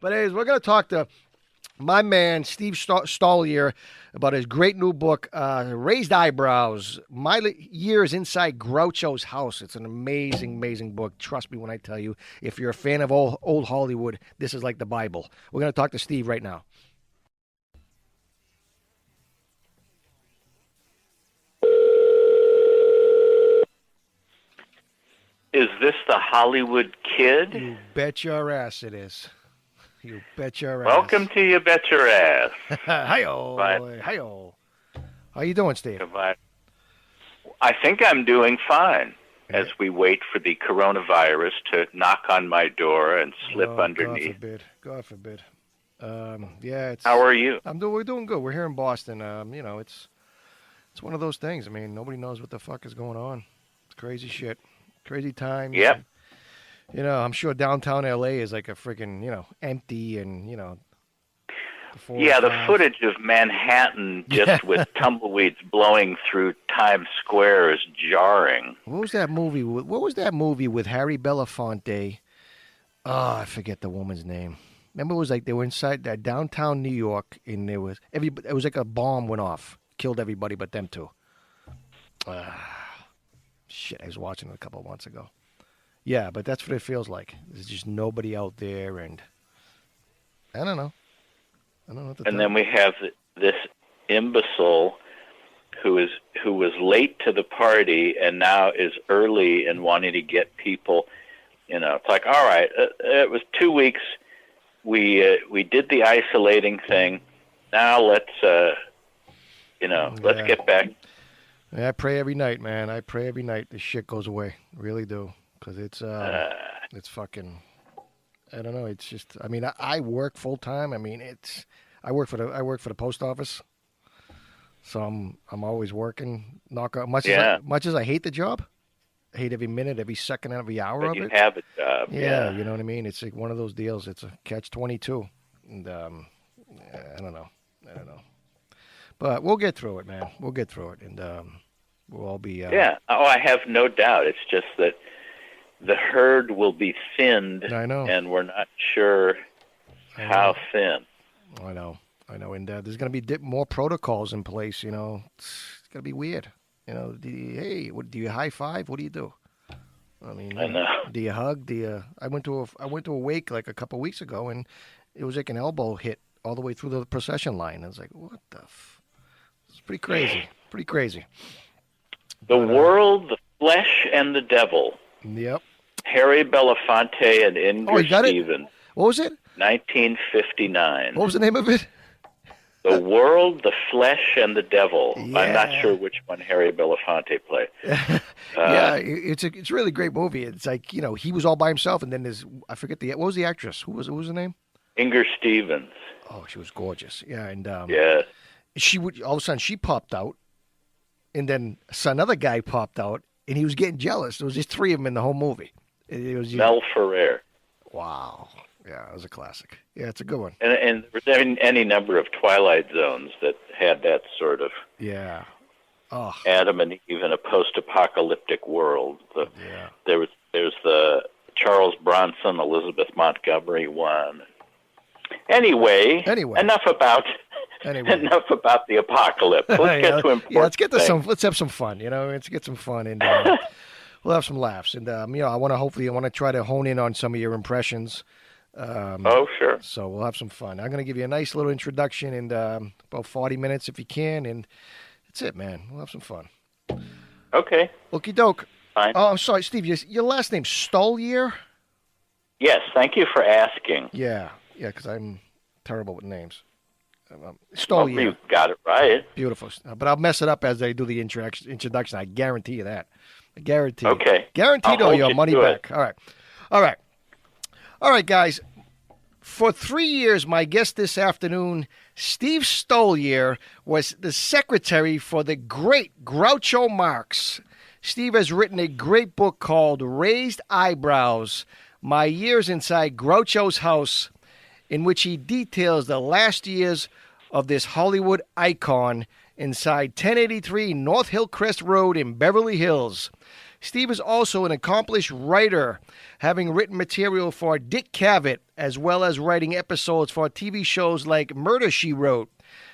But anyways, we're going to talk to my man, Steve Stoliar, about his great new book, Raised Eyebrows, My Years Inside Groucho's House. It's an amazing, amazing book. Trust me when I tell you, if you're a fan of old Hollywood, this is like the Bible. We're going to talk to Steve right now. Is this the Hollywood Kid? You bet your ass it is. You bet your ass. Welcome to You Bet Your Ass. Hi-yo. Hi-yo. How you doing, Steve? I think I'm doing fine as we wait for the coronavirus to knock on my door and slip underneath. God forbid. Yeah. How are you? We're doing good. We're here in Boston. It's one of those things. I mean, nobody knows what the fuck is going on. It's crazy shit. Crazy times. Yep. And, I'm sure downtown L.A. is like a freaking, empty and, the footage of Manhattan just with tumbleweeds blowing through Times Square is jarring. What was that movie with Harry Belafonte? Oh, I forget the woman's name. Remember, it was like they were inside that downtown New York, and it was like a bomb went off, killed everybody but them two. Shit, I was watching it a couple of months ago. Yeah, but that's what it feels like. There's just nobody out there, and I don't know. And then we have this imbecile who was late to the party and now is early and wanting to get people. It's like, all right, it was 2 weeks. We did the isolating thing. Now let's get back. Yeah, I pray every night, man. I pray every night this shit goes away. Really do. Because it's fucking, I don't know. It's just, I mean, I work full time. I mean, I work for the post office. So I'm always working. Much as I hate the job, I hate every minute, every second, every hour of it. You have a job. Yeah, you know what I mean? It's like one of those deals. It's a catch-22. And I don't know. But we'll get through it, man. We'll get through it. And we'll all be... I have no doubt. It's just that the herd will be thinned. I know. And we're not sure how thin. I know. And there's going to be more protocols in place, It's going to be weird. Do you high five? What do you do? I mean, I know. Do you hug? I went to a wake like a couple of weeks ago, and it was like an elbow hit all the way through the procession line. I was like, what the It's pretty crazy. Pretty crazy. The World, the Flesh, and the Devil. Yep. Harry Belafonte and Inger Stevens. What was it? 1959. What was the name of it? The World, the Flesh, and the Devil. Yeah. I'm not sure which one Harry Belafonte played. Yeah, it's a really great movie. It's like, he was all by himself, and then I forget what was the actress? Who was the name? Inger Stevens. Oh, she was gorgeous. Yeah, and she would all of a sudden she popped out, and then another guy popped out, and he was getting jealous. There was just three of them in the whole movie. It was Mel Ferrer. Wow. Yeah, it was a classic. Yeah, it's a good one. And there were any number of Twilight Zones that had that sort of Adam and Eve in a post-apocalyptic world. There's the Charles Bronson, Elizabeth Montgomery one. Anyway, enough about the apocalypse. Let's get to important things. Let's have some fun. Let's get some fun, and we'll have some laughs. And I want to try to hone in on some of your impressions. Sure. So we'll have some fun. I'm going to give you a nice little introduction in about 40 minutes if you can, and that's it, man. We'll have some fun. Okay. Okie doke. Fine. Oh, I'm sorry, Steve. Your last name Stoliar? Yes. Thank you for asking. Yeah, because I'm terrible with names. Stoliar. Well, you got it right. Beautiful. But I'll mess it up as I do the introduction. I guarantee you that. I guarantee. Okay. Guaranteed all your money back. All right, guys. For 3 years, my guest this afternoon, Steve Stoliar, was the secretary for the great Groucho Marx. Steve has written a great book called Raised Eyebrows, My Years Inside Groucho's House, in which he details the last years of this Hollywood icon inside 1083 North Hillcrest Road in Beverly Hills. Steve is also an accomplished writer, having written material for Dick Cavett, as well as writing episodes for TV shows like Murder, She Wrote,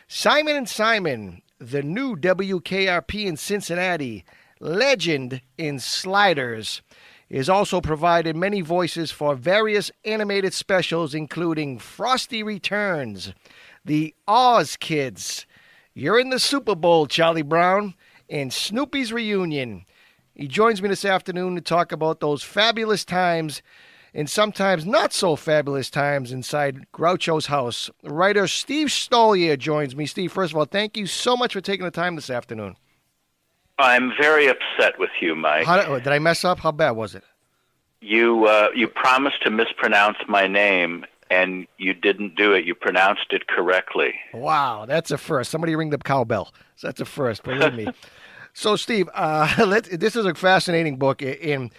Simon and Simon, the new WKRP in Cincinnati, Legend in Sliders. He has also provided many voices for various animated specials, including Frosty Returns, The Oz Kids, You're in the Super Bowl, Charlie Brown, and Snoopy's Reunion. He joins me this afternoon to talk about those fabulous times and sometimes not so fabulous times inside Groucho's house. Writer Steve Stoliar joins me. Steve, first of all, thank you so much for taking the time this afternoon. I'm very upset with you, Mike. Did I mess up? How bad was it? You promised to mispronounce my name, and you didn't do it. You pronounced it correctly. Wow, that's a first. Somebody ring the cowbell. So that's a first, believe me. So, Steve, this is a fascinating book, and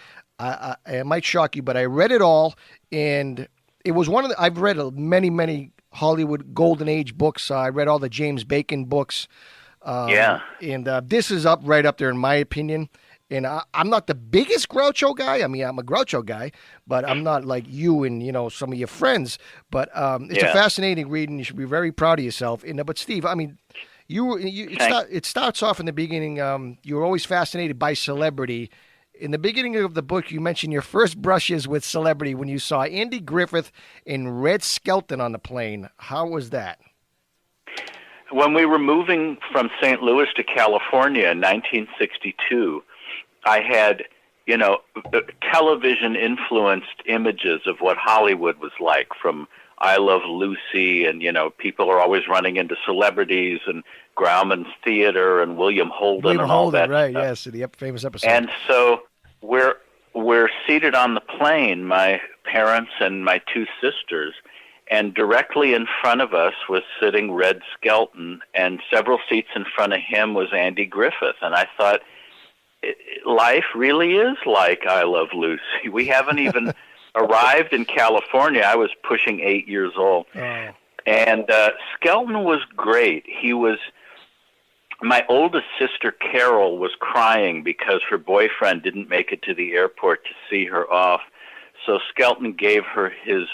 it might shock you, but I read it all, and it was one of the, I've read many Hollywood Golden Age books. I read all the James Bacon books. And this is right up there in my opinion. And I'm not the biggest Groucho guy. I mean, I'm a Groucho guy, but I'm not like you and, some of your friends. But it's a fascinating read, and you should be very proud of yourself. But Steve, I mean, it starts off in the beginning. You were always fascinated by celebrity. In the beginning of the book, you mentioned your first brushes with celebrity when you saw Andy Griffith and Red Skelton on the plane. How was that? When we were moving from St. Louis to California in 1962, I had, television-influenced images of what Hollywood was like, from I Love Lucy, and, people are always running into celebrities, and Grauman's Theater, and William Holden, and all that right, stuff. Yes, the famous episode. And so we're seated on the plane, my parents and my two sisters, and directly in front of us was sitting Red Skelton, and several seats in front of him was Andy Griffith. And I thought, life really is like I Love Lucy. We haven't even arrived in California. I was pushing 8 years old. Oh. And Skelton was great. My oldest sister, Carol, was crying because her boyfriend didn't make it to the airport to see her off. So Skelton gave her his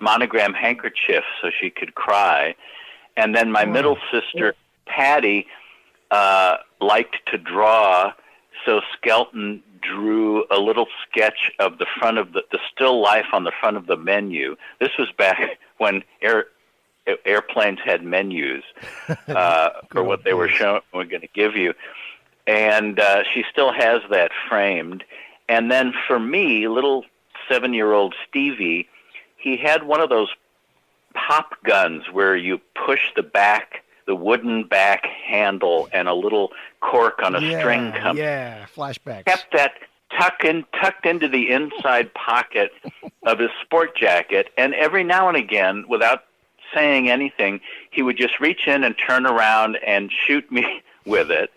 monogram handkerchief so she could cry. And then my middle sister, Patty, liked to draw, so Skelton drew a little sketch of the front of the still life on the front of the menu. This was back when airplanes had menus for what they were going to give you. And she still has that framed. And then for me, little 7-year-old Stevie, he had one of those pop guns where you push the wooden back handle, and a little cork on a string comes. Yeah, flashbacks. Kept that tucked into the inside pocket of his sport jacket, and every now and again, without saying anything, he would just reach in and turn around and shoot me with it.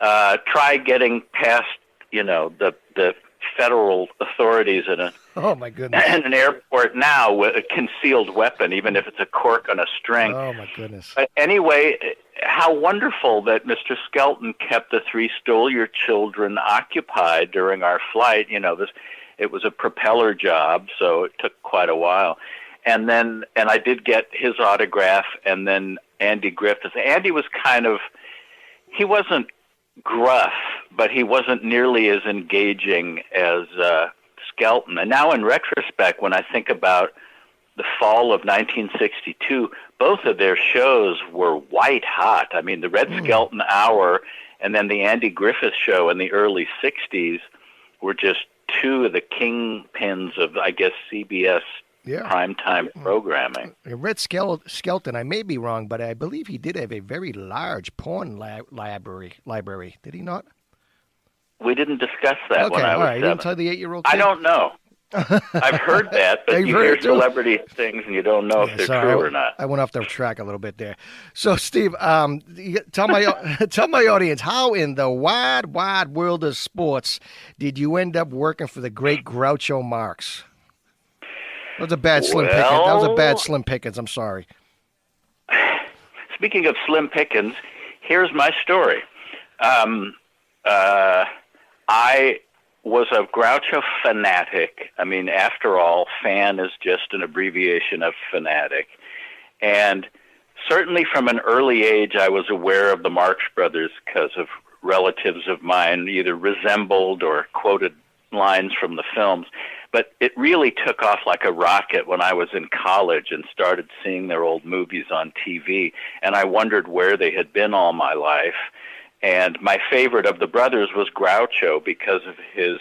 Try getting past, the federal authorities in oh my goodness, in an airport now with a concealed weapon, even if it's a cork on a string. Oh my goodness. But anyway, how wonderful that Mr. Skelton kept the three Stoliar children occupied during our flight. It was a propeller job, so it took quite a while. And I did get his autograph, and then Andy Griffith. Andy was he wasn't gruff, but he wasn't nearly as engaging as Skelton. And now in retrospect, when I think about the fall of 1962, both of their shows were white hot. I mean, the Red Skelton Hour and then the Andy Griffith Show in the early 60s were just two of the kingpins of, I guess, CBS primetime programming. Red Skelton, I may be wrong, but I believe he did have a very large porn library. Did he not? We didn't discuss that when I was 7. You didn't tell the 8-year-old kid? I don't know. I've heard that, but you hear celebrity things and you don't know if they're true or not. I went off the track a little bit there. So, Steve, tell my audience, how in the wide world of sports did you end up working for the great Groucho Marx? That was a bad Slim Pickens. That was a bad Slim Pickens. I'm sorry. Speaking of Slim Pickens, here's my story. I was a Groucho fanatic. I mean, after all, fan is just an abbreviation of fanatic. And certainly from an early age, I was aware of the Marx Brothers because of relatives of mine either resembled or quoted lines from the films. But it really took off like a rocket when I was in college and started seeing their old movies on TV. And I wondered where they had been all my life. And my favorite of the brothers was Groucho because of his,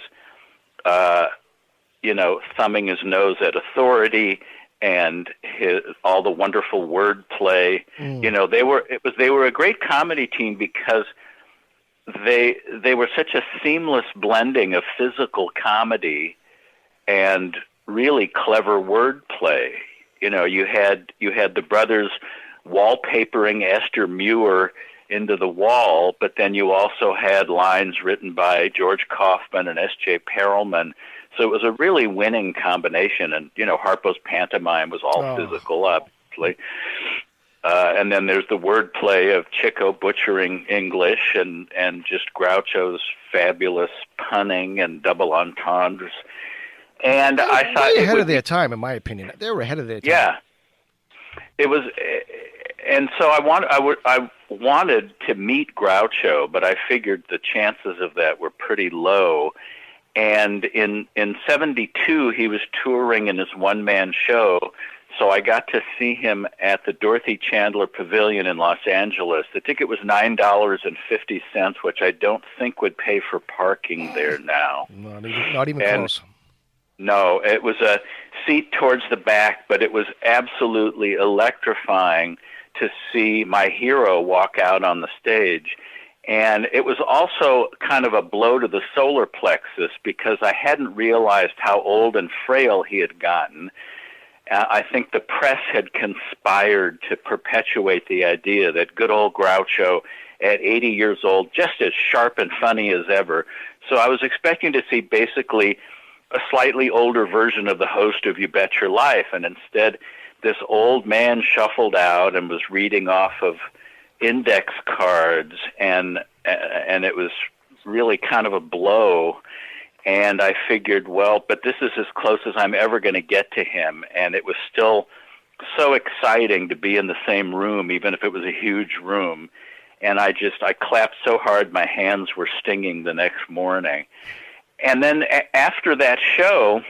thumbing his nose at authority and all the wonderful wordplay. They were a great comedy team because they were such a seamless blending of physical comedy and really clever wordplay. You had the brothers wallpapering Esther Muir into the wall, but then you also had lines written by George Kaufman and S.J. Perelman. So it was a really winning combination. And, Harpo's pantomime was all physical, obviously. And then there's the wordplay of Chico butchering English and just Groucho's fabulous punning and double entendres. And I thought ahead of their time, in my opinion. They were ahead of their time. Yeah. It was, and so I wanted to meet Groucho, but I figured the chances of that were pretty low. And in 72, he was touring in his one-man show, so I got to see him at the Dorothy Chandler Pavilion in Los Angeles. The ticket was $9.50, which I don't think would pay for parking there now. Not even close. No, it was a seat towards the back, but it was absolutely electrifying to see my hero walk out on the stage. And it was also kind of a blow to the solar plexus because I hadn't realized how old and frail he had gotten. I think the press had conspired to perpetuate the idea that good old Groucho at 80 years old, just as sharp and funny as ever. So I was expecting to see basically a slightly older version of the host of You Bet Your Life, and instead this old man shuffled out and was reading off of index cards, and it was really kind of a blow. And I figured, well, but this is as close as I'm ever going to get to him, and it was still so exciting to be in the same room, even if it was a huge room. And I clapped so hard my hands were stinging the next morning. And then after that show,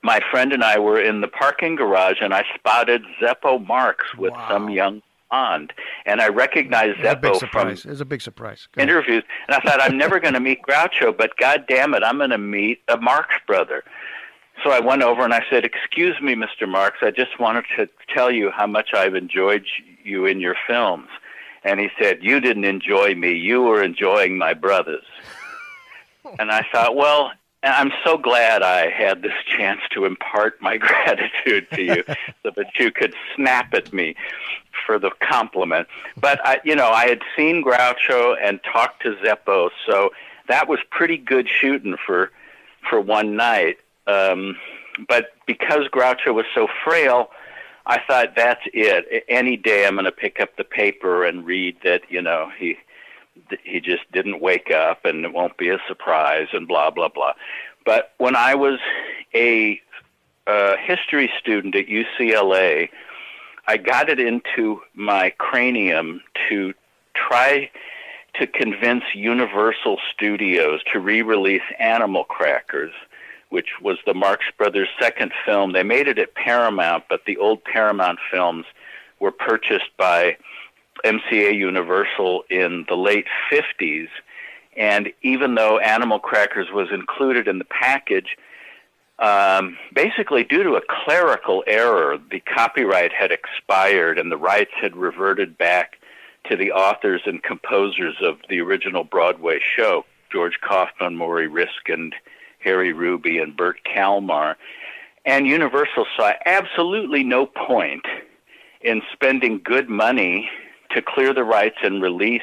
my friend and I were in the parking garage, and I spotted Zeppo Marx with some young blonde. And I recognized Zeppo from it was a big surprise. interviews. And I thought, I'm never going to meet Groucho, but God damn it, I'm going to meet a Marx brother. So I went over and I said, "Excuse me, Mr. Marx, I just wanted to tell you how much I've enjoyed you in your films." And he said, "You didn't enjoy me. You were enjoying my brothers." And I thought, well, I'm so glad I had this chance to impart my gratitude to you so that you could snap at me for the compliment. But, I had seen Groucho and talked to Zeppo, so that was pretty good shooting for one night. But because Groucho was so frail, I thought, that's it. Any day I'm going to pick up the paper and read that, he just didn't wake up and it won't be a surprise and blah, blah, blah. But when I was a history student at UCLA, I got it into my cranium to try to convince Universal Studios to re-release Animal Crackers, which was the Marx Brothers' second film. They made it at Paramount, but the old Paramount films were purchased by MCA Universal in the late 50s. And even though Animal Crackers was included in the package, basically due to a clerical error, the copyright had expired and the rights had reverted back to the authors and composers of the original Broadway show, George Kaufman, Maury Riskind, Harry Ruby, and Bert Kalmar. And Universal saw absolutely no point in spending good money to clear the rights and release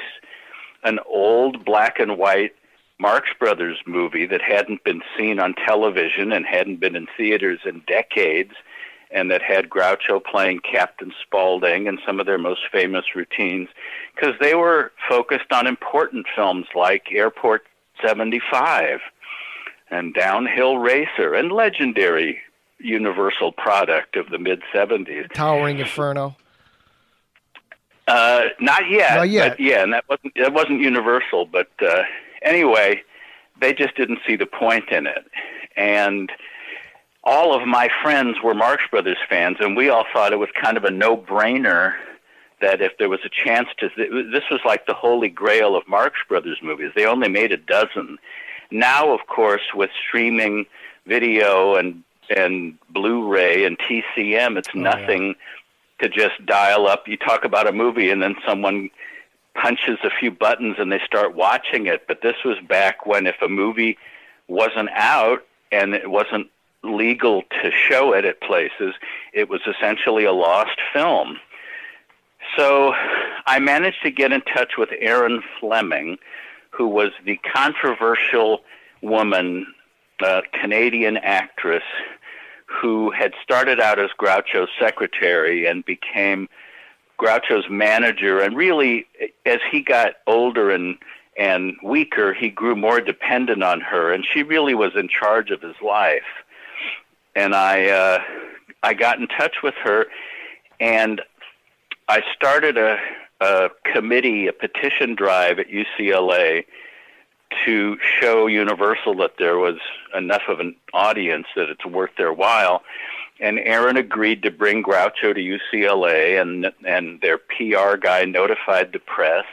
an old black and white Marx Brothers movie that hadn't been seen on television and hadn't been in theaters in decades, and that had Groucho playing Captain Spaulding and some of their most famous routines, because they were focused on important films like Airport 75. and downhill racer and legendary Universal product of the mid-'70s. Towering Inferno? Not yet. Not yet. But yeah, and that wasn't Universal. But anyway, they just didn't see the point in it. And all of my friends were Marx Brothers fans, and we all thought it was kind of a no-brainer that if there was a chance to... This was like the holy grail of Marx Brothers movies. They only made a dozen. Now, of course, with streaming video and Blu-ray and TCM, it's nothing to just dial up. You talk about a movie, and then someone punches a few buttons and they start watching it. But this was back when if a movie wasn't out and it wasn't legal to show it at places, it was essentially a lost film. So I managed to get in touch with Erin Fleming, who was the controversial woman, Canadian actress, who had started out as Groucho's secretary and became Groucho's manager. And really, as he got older and weaker, he grew more dependent on her, and she really was in charge of his life. And I got in touch with her, and I started a committee, a petition drive at UCLA to show Universal that there was enough of an audience that it's worth their while. And Erin agreed to bring Groucho to UCLA, and their PR guy notified the press.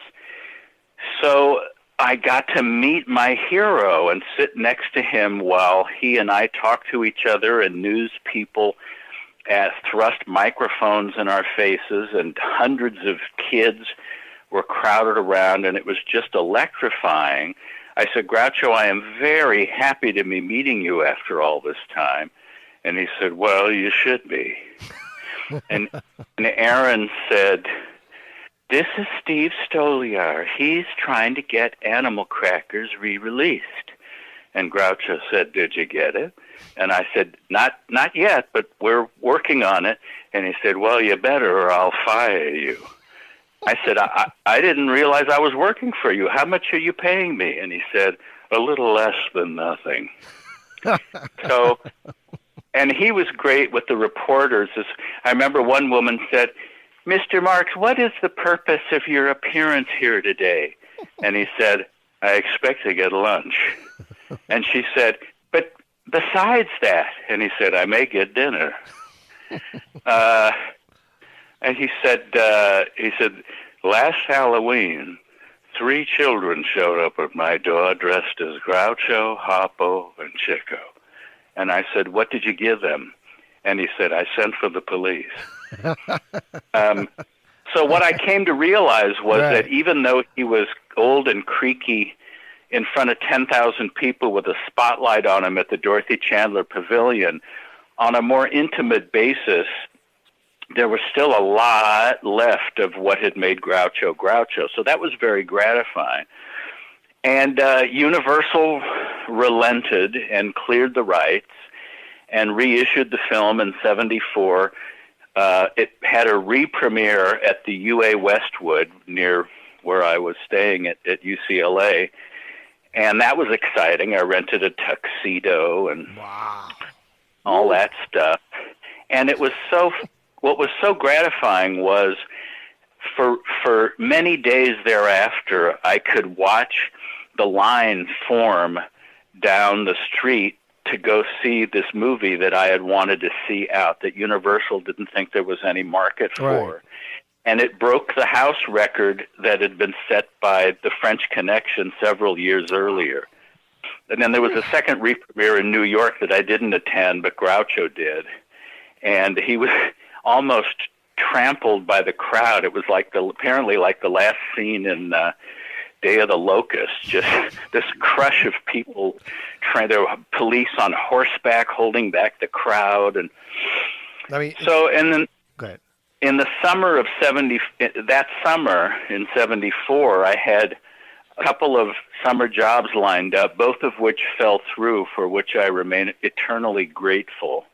So I got to meet my hero and sit next to him while he and I talked to each other, and news people thrust microphones in our faces, and hundreds of kids were crowded around, and it was just electrifying. I said, Groucho, I am very happy to be meeting you after all this time. And he said, well, you should be. and Erin said, this is Steve Stoliar. He's trying to get Animal Crackers re-released. And Groucho said, did you get it? And I said, not yet, but we're working on it. And he said, well, you better or I'll fire you. I said, I didn't realize I was working for you. How much are you paying me? And he said, a little less than nothing. So, and he was great with the reporters. I remember one woman said, Mr. Marx, what is the purpose of your appearance here today? And he said, I expect to get lunch. And she said, but besides that, and he said, I may get dinner. And he said, last Halloween, 3 children showed up at my door dressed as Groucho, Harpo, and Chico. And I said, what did you give them? And he said, I sent for the police. So what I came to realize was that even though he was old and creaky in front of 10,000 people with a spotlight on him at the Dorothy Chandler Pavilion, on a more intimate basis, there was still a lot left of what had made Groucho Groucho. So that was very gratifying. And Universal relented and cleared the rights and reissued the film in '74. It had a re-premiere at the UA Westwood near where I was staying at UCLA. And that was exciting. I rented a tuxedo and all that stuff. And it was what was so gratifying was for many days thereafter, I could watch the line form down the street to go see this movie that I had wanted to see out, that Universal didn't think there was any market for. Right. And it broke the house record that had been set by the French Connection several years earlier. And then there was a second re-premiere in New York that I didn't attend, but Groucho did. And he was almost trampled by the crowd. It was apparently like the last scene in Day of the Locust, just this crush of people. There were police on horseback holding back the crowd. And and then go ahead. In the summer of that summer in '74, I had a couple of summer jobs lined up, both of which fell through, for which I remain eternally grateful.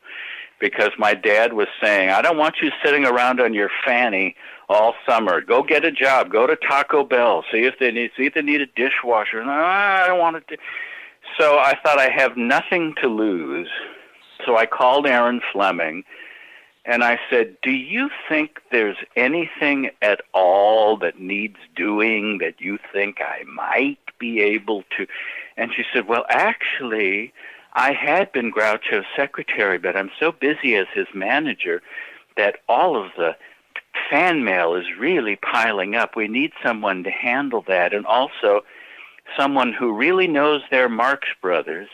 Because my dad was saying, I don't want you sitting around on your fanny all summer. Go get a job. Go to Taco Bell. See if they need a dishwasher. No, I don't want to. So I thought I have nothing to lose. So I called Aaron Fleming, and I said, do you think there's anything at all that needs doing that you think I might be able to? And she said, well, actually, I had been Groucho's secretary, but I'm so busy as his manager that all of the fan mail is really piling up. We need someone to handle that, and also someone who really knows their Marx Brothers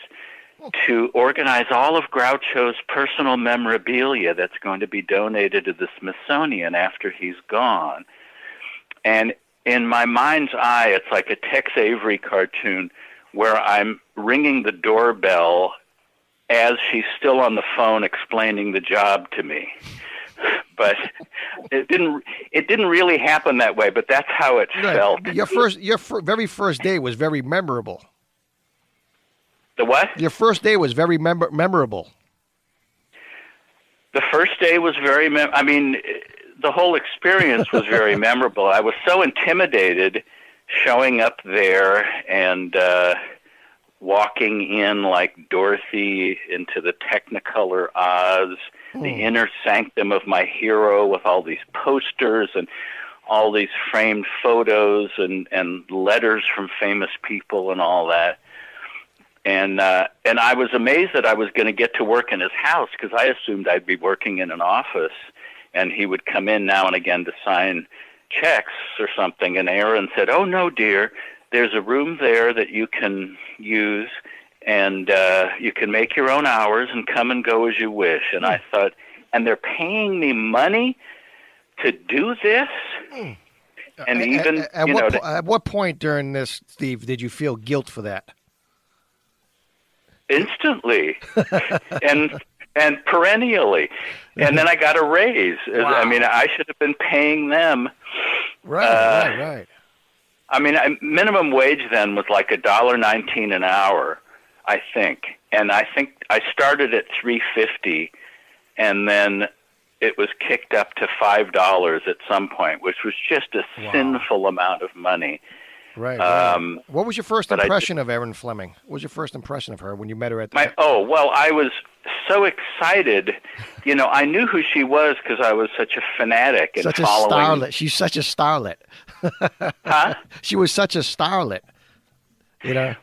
to organize all of Groucho's personal memorabilia that's going to be donated to the Smithsonian after he's gone. And in my mind's eye, it's like a Tex Avery cartoon where I'm ringing the doorbell as she's still on the phone explaining the job to me. But it didn't really happen that way, but that's how it felt. Your very first day was very memorable. The what? Your first day was very memorable. The first day was very the whole experience was very memorable. I was so intimidated showing up there and walking in like Dorothy into the Technicolor Oz, the inner sanctum of my hero with all these posters and all these framed photos and letters from famous people and all that. And I was amazed that I was going to get to work in his house because I assumed I'd be working in an office and he would come in now and again to sign checks or something. And Aaron said, oh, no, dear, there's a room there that you can use and you can make your own hours and come and go as you wish. And I thought, and they're paying me money to do this? And even, at what point during this, Steve, did you feel guilt for that? Instantly and perennially. And then I got a raise. Wow. I mean, I should have been paying them. Right. I mean, minimum wage then was like $1.19 an hour, I think. And I think I started at $3.50, and then it was kicked up to $5 at some point, which was just a sinful amount of money. Right. What was your first impression of Aaron Fleming? What was your first impression of her when you met her at the... I was so excited. I knew who she was because I was such a fanatic and following. Starlet. She's such a starlet. Huh? She was such a starlet.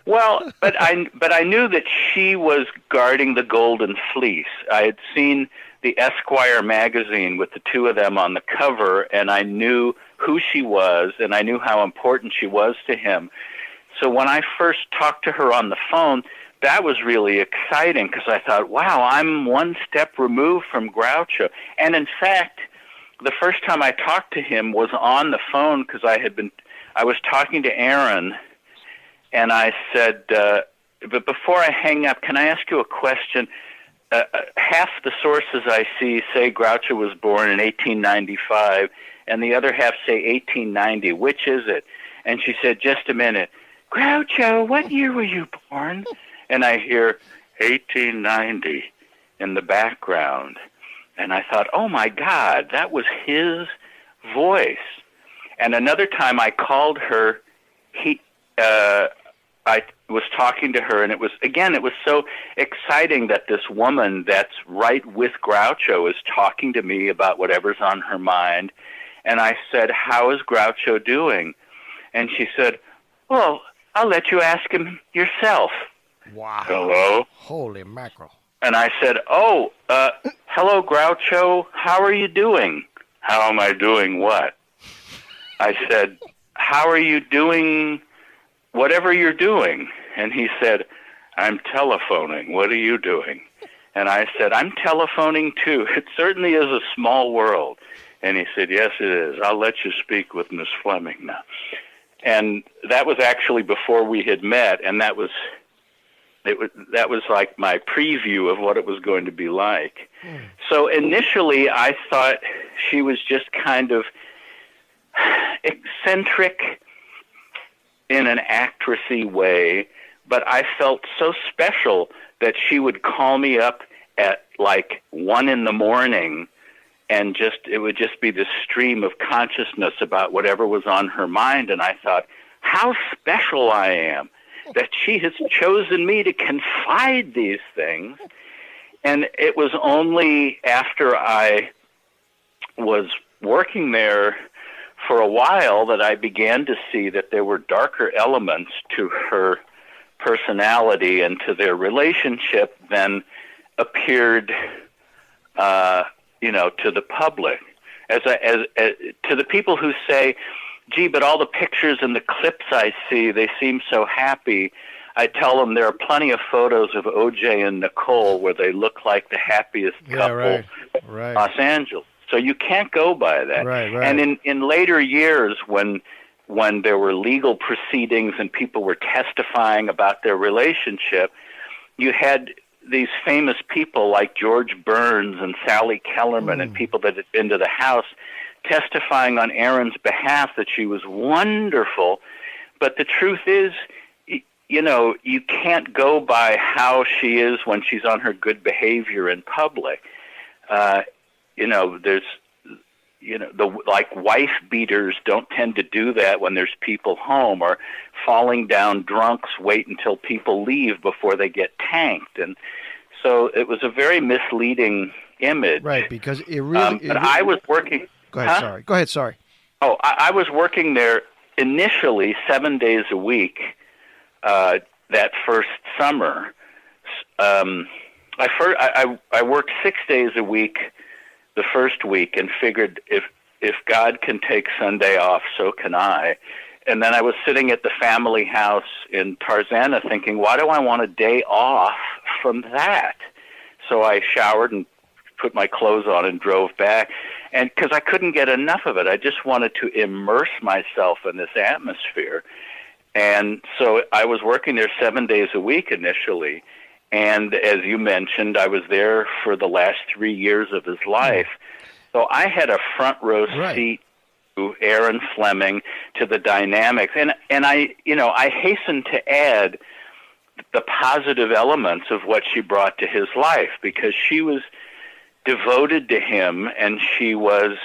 Well, but I knew that she was guarding the Golden Fleece. I had seen the Esquire magazine with the two of them on the cover, and I knew who she was, and I knew how important she was to him. So when I first talked to her on the phone, that was really exciting because I thought, wow, I'm one step removed from Groucho. And in fact, the first time I talked to him was on the phone because I was talking to Aaron, and I said, but before I hang up, can I ask you a question? Half the sources I see say Groucho was born in 1895, and the other half say 1890. Which is it? And she said, just a minute. Groucho, what year were you born? And I hear 1890 in the background. And I thought, oh, my God, that was his voice. And another time I called her, I was talking to her, and it was so exciting that this woman that's right with Groucho is talking to me about whatever's on her mind. And I said, how is Groucho doing? And she said, well, I'll let you ask him yourself. Wow. Hello? Holy mackerel. And I said, hello, Groucho. How are you doing? How am I doing what? I said, how are you doing whatever you're doing? And he said, I'm telephoning. What are you doing? And I said, I'm telephoning too. It certainly is a small world. And he said, yes, it is. I'll let you speak with Miss Fleming now. And that was actually before we had met, and that was like my preview of what it was going to be like. So initially I thought she was just kind of eccentric in an actressy way, but I felt so special that she would call me up at like 1 a.m. and it would just be this stream of consciousness about whatever was on her mind. And I thought, how special I am that she has chosen me to confide these things. And it was only after I was working there for a while that I began to see that there were darker elements to her personality and to their relationship than appeared, to the public. As to the people who say, gee, but all the pictures and the clips I see, they seem so happy, I tell them there are plenty of photos of O.J. and Nicole where they look like the happiest couple in Los Angeles. So you can't go by that. Right. And in later years, when there were legal proceedings and people were testifying about their relationship, you had these famous people like George Burns and Sally Kellerman and people that had been to the house testifying on Erin's behalf that she was wonderful. But the truth is, you can't go by how she is when she's on her good behavior in public. Like wife beaters don't tend to do that when there's people home, or falling down drunks wait until people leave before they get tanked. And so it was a very misleading image. Right, because it really... but I was working... Go ahead, sorry. Oh, I was working there initially 7 days a week that first summer. I worked 6 days a week the first week and figured if God can take Sunday off, so can I. And then I was sitting at the family house in Tarzana thinking, why do I want a day off from that? So I showered and put my clothes on and drove back. And because I couldn't get enough of it, I just wanted to immerse myself in this atmosphere. And so I was working there 7 days a week initially. And as you mentioned, I was there for the last 3 years of his life. So I had a front row seat to Erin Fleming, to the dynamics. And I hasten to add the positive elements of what she brought to his life, because she was devoted to him and she was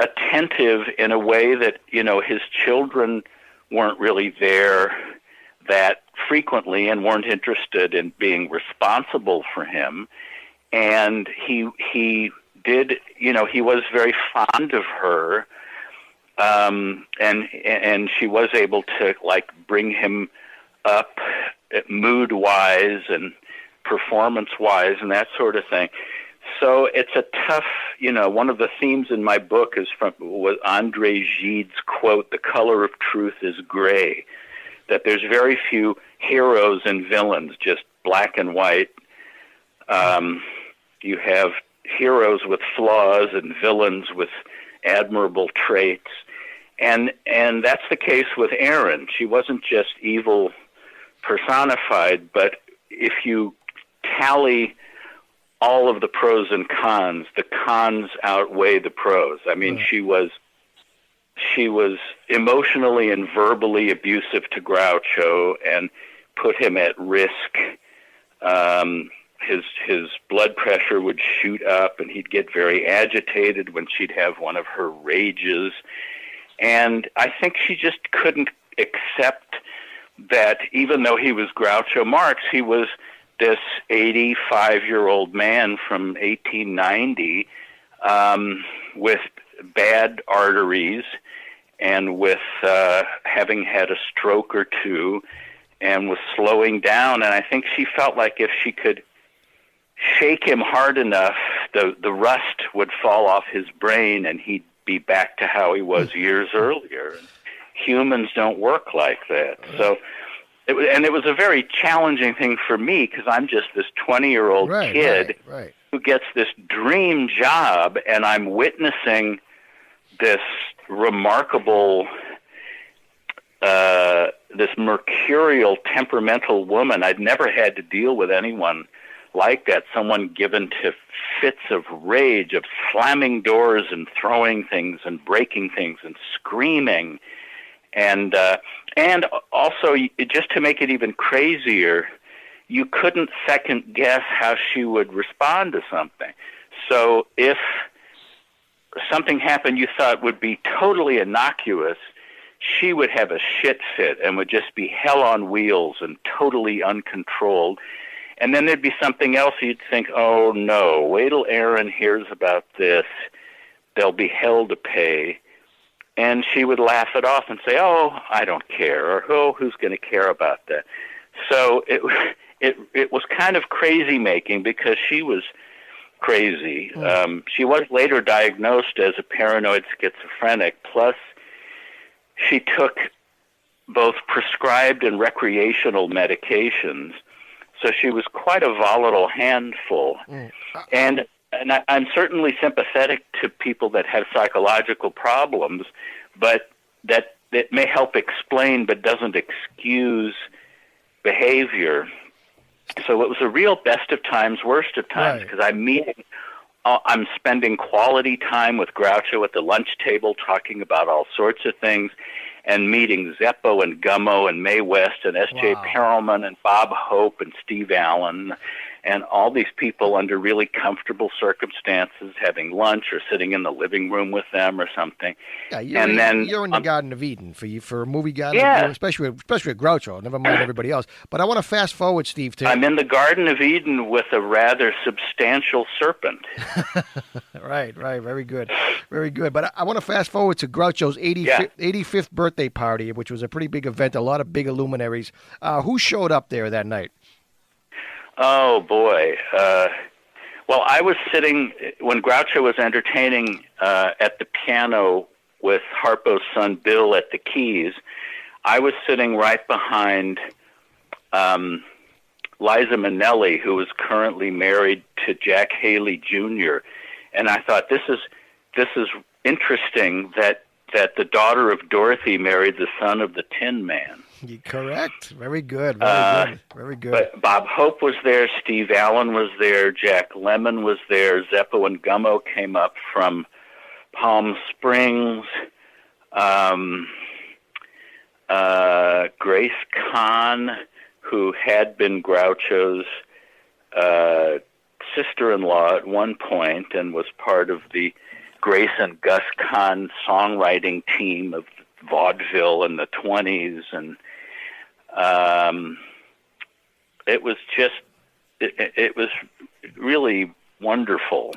attentive in a way that, his children weren't really there that frequently and weren't interested in being responsible for him. And he did, he was very fond of her. And she was able to bring him up mood-wise and performance-wise and that sort of thing. So it's a tough, one of the themes in my book was Andre Gide's quote, "The color of truth is gray," that there's very few heroes and villains, just black and white. You have heroes with flaws and villains with admirable traits. And that's the case with Erin. She wasn't just evil personified, but if you tally all of the pros and cons, the cons outweigh the pros. I mean, she was emotionally and verbally abusive to Groucho and put him at risk. His blood pressure would shoot up and he'd get very agitated when she'd have one of her rages. And I think she just couldn't accept that even though he was Groucho Marx, he was this 85-year-old man from 1890 with bad arteries and with having had a stroke or two and was slowing down. And I think she felt like if she could shake him hard enough, the rust would fall off his brain and he'd be back to how he was years earlier. Humans don't work like that. So it was a very challenging thing for me because I'm just this 20-year-old kid who gets this dream job, and I'm witnessing this remarkable, this mercurial, temperamental woman. I'd never had to deal with anyone like that, someone given to fits of rage, of slamming doors and throwing things and breaking things and screaming. And also, just to make it even crazier, you couldn't second guess how she would respond to something. So if something happened you thought would be totally innocuous, she would have a shit fit and would just be hell on wheels and totally uncontrolled. And then there'd be something else you'd think, oh no, wait till Aaron hears about this. There'll be hell to pay. And she would laugh it off and say, oh, I don't care, or oh, who's going to care about that? So it was kind of crazy making because she was crazy. She was later diagnosed as a paranoid schizophrenic, plus she took both prescribed and recreational medications, so she was quite a volatile handful. And I'm certainly sympathetic to people that have psychological problems, but that it may help explain but doesn't excuse behavior. So it was a real best of times, worst of times, because I'm spending quality time with Groucho at the lunch table talking about all sorts of things, and meeting Zeppo and Gummo and Mae West and S.J. Perelman and Bob Hope and Steve Allen and all these people under really comfortable circumstances, having lunch or sitting in the living room with them or something. Yeah, you're in the Garden of Eden for a movie Garden of Eden, especially with Groucho, never mind everybody else. But I want to fast forward, Steve, to... I'm in the Garden of Eden with a rather substantial serpent. Right, very good. Very good. But I want to fast forward to Groucho's 85th birthday party, which was a pretty big event, a lot of big luminaries. Who showed up there that night? Oh, boy. Well, I was sitting, when Groucho was entertaining at the piano with Harpo's son Bill at the keys, I was sitting right behind Liza Minnelli, who is currently married to Jack Haley Jr., and I thought, this is interesting that the daughter of Dorothy married the son of the Tin Man. You're correct. Very good. Very good. But Bob Hope was there. Steve Allen was there. Jack Lemmon was there. Zeppo and Gummo came up from Palm Springs. Grace Kahn, who had been Groucho's sister-in-law at one point and was part of the Grace and Gus Kahn songwriting team of vaudeville in the 20s, and it was really wonderful.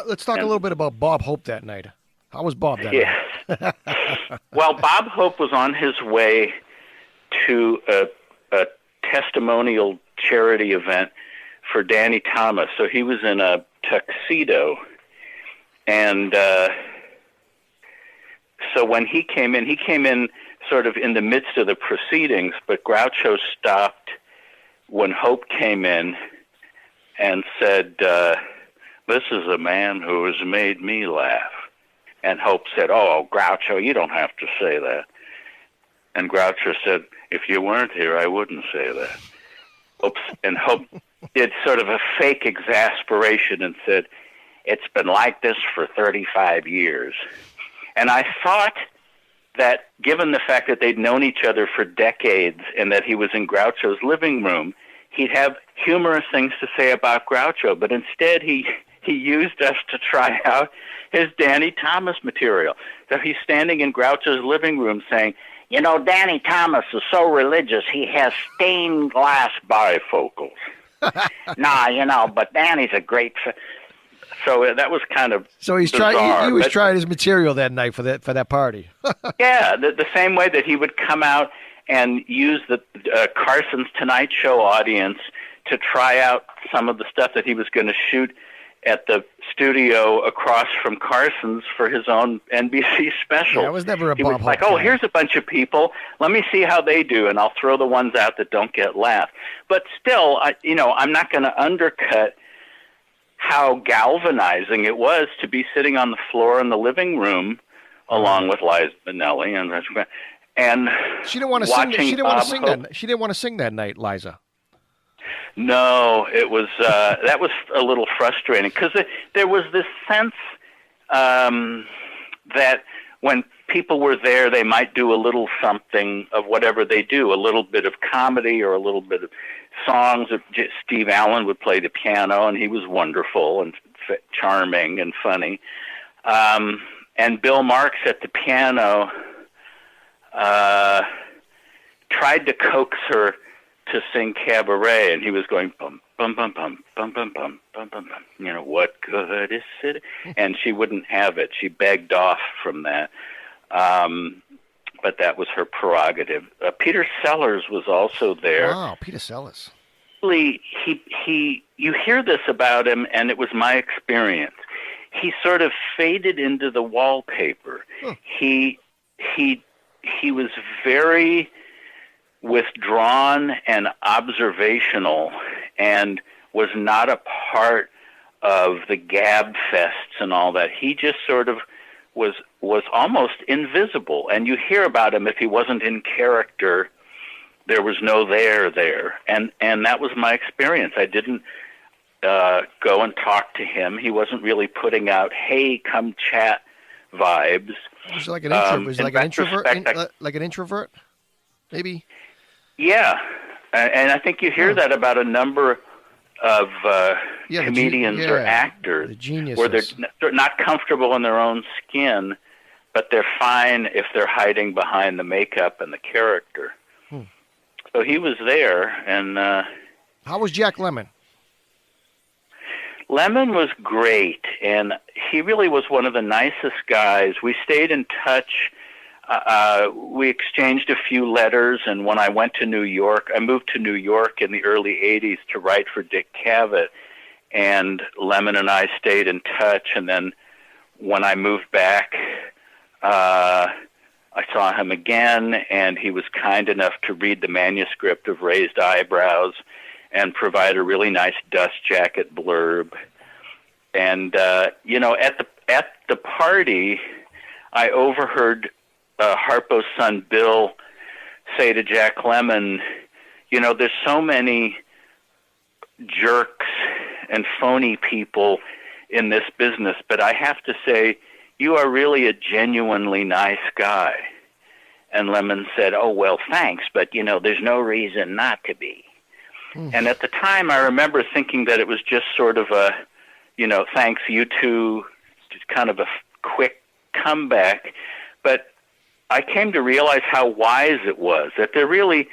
Let's talk a little bit about Bob Hope that night. How was Bob that night? Well, Bob Hope was on his way to a testimonial charity event for Danny Thomas, so he was in a tuxedo. And so when he came in sort of in the midst of the proceedings, but Groucho stopped when Hope came in and said, this is a man who has made me laugh. And Hope said, oh, Groucho, you don't have to say that. And Groucho said, if you weren't here, I wouldn't say that. Oops. And Hope did sort of a fake exasperation and said, it's been like this for 35 years. And I thought that given the fact that they'd known each other for decades and that he was in Groucho's living room, he'd have humorous things to say about Groucho. But instead, he used us to try out his Danny Thomas material. So he's standing in Groucho's living room saying, you know, Danny Thomas is so religious, he has stained glass bifocals. But Danny's a great... So that was kind of bizarre. He was trying his material that night for that party. Yeah, the same way that he would come out and use the Carson's Tonight Show audience to try out some of the stuff that he was going to shoot at the studio across from Carson's for his own NBC special. Yeah, it was never a Bob Hope. He was like, oh, here's a bunch of people. Let me see how they do, and I'll throw the ones out that don't get laughed. But still, I'm not going to undercut how galvanizing it was to be sitting on the floor in the living room along with Liza Minnelli and she didn't want to sing. She didn't want to sing that. She didn't want to sing that night, Liza. No, it was that was a little frustrating because there was this sense that when people were there, they might do a little something of whatever they do, a little bit of comedy or a little bit of songs. Steve Allen would play the piano, and he was wonderful and charming and funny. And Bill Marx at the piano tried to coax her to sing Cabaret, and he was going bum bum bum bum bum bum bum bum bum bum. You know, what good is it? And she wouldn't have it. She begged off from that. But that was her prerogative. Peter Sellers was also there. Wow, Peter Sellers. He you hear this about him, and it was my experience. He sort of faded into the wallpaper. Huh. He was very withdrawn and observational, and was not a part of the gab fests and all that. He just sort of was almost invisible. And you hear about him, if he wasn't in character, there was no there. And that was my experience. I didn't go and talk to him. He wasn't really putting out, hey, come chat vibes. Was like an introvert? Was like an introvert? Like an introvert, maybe? Yeah, and I think you hear that about a number of comedians or actors, the geniuses, where they're not comfortable in their own skin, but they're fine if they're hiding behind the makeup and the character. So he was there, and how was Jack Lemmon? Lemmon was great, and he really was one of the nicest guys. We stayed in touch. We exchanged a few letters, and when I went to New York, I moved to New York in the early 80s to write for Dick Cavett, and Lemmon and I stayed in touch, and then when I moved back, I saw him again, and he was kind enough to read the manuscript of Raised Eyebrows and provide a really nice dust jacket blurb. And, you know, at the party, I overheard Harpo's son Bill say to Jack Lemmon, you know, there's so many jerks and phony people in this business, but I have to say, you are really a genuinely nice guy. And Lemmon said, oh, well, thanks, but, you know, there's no reason not to be. And at the time, I remember thinking that it was just sort of a, you know, thanks, you two, just kind of a quick comeback. But I came to realize how wise it was, that there really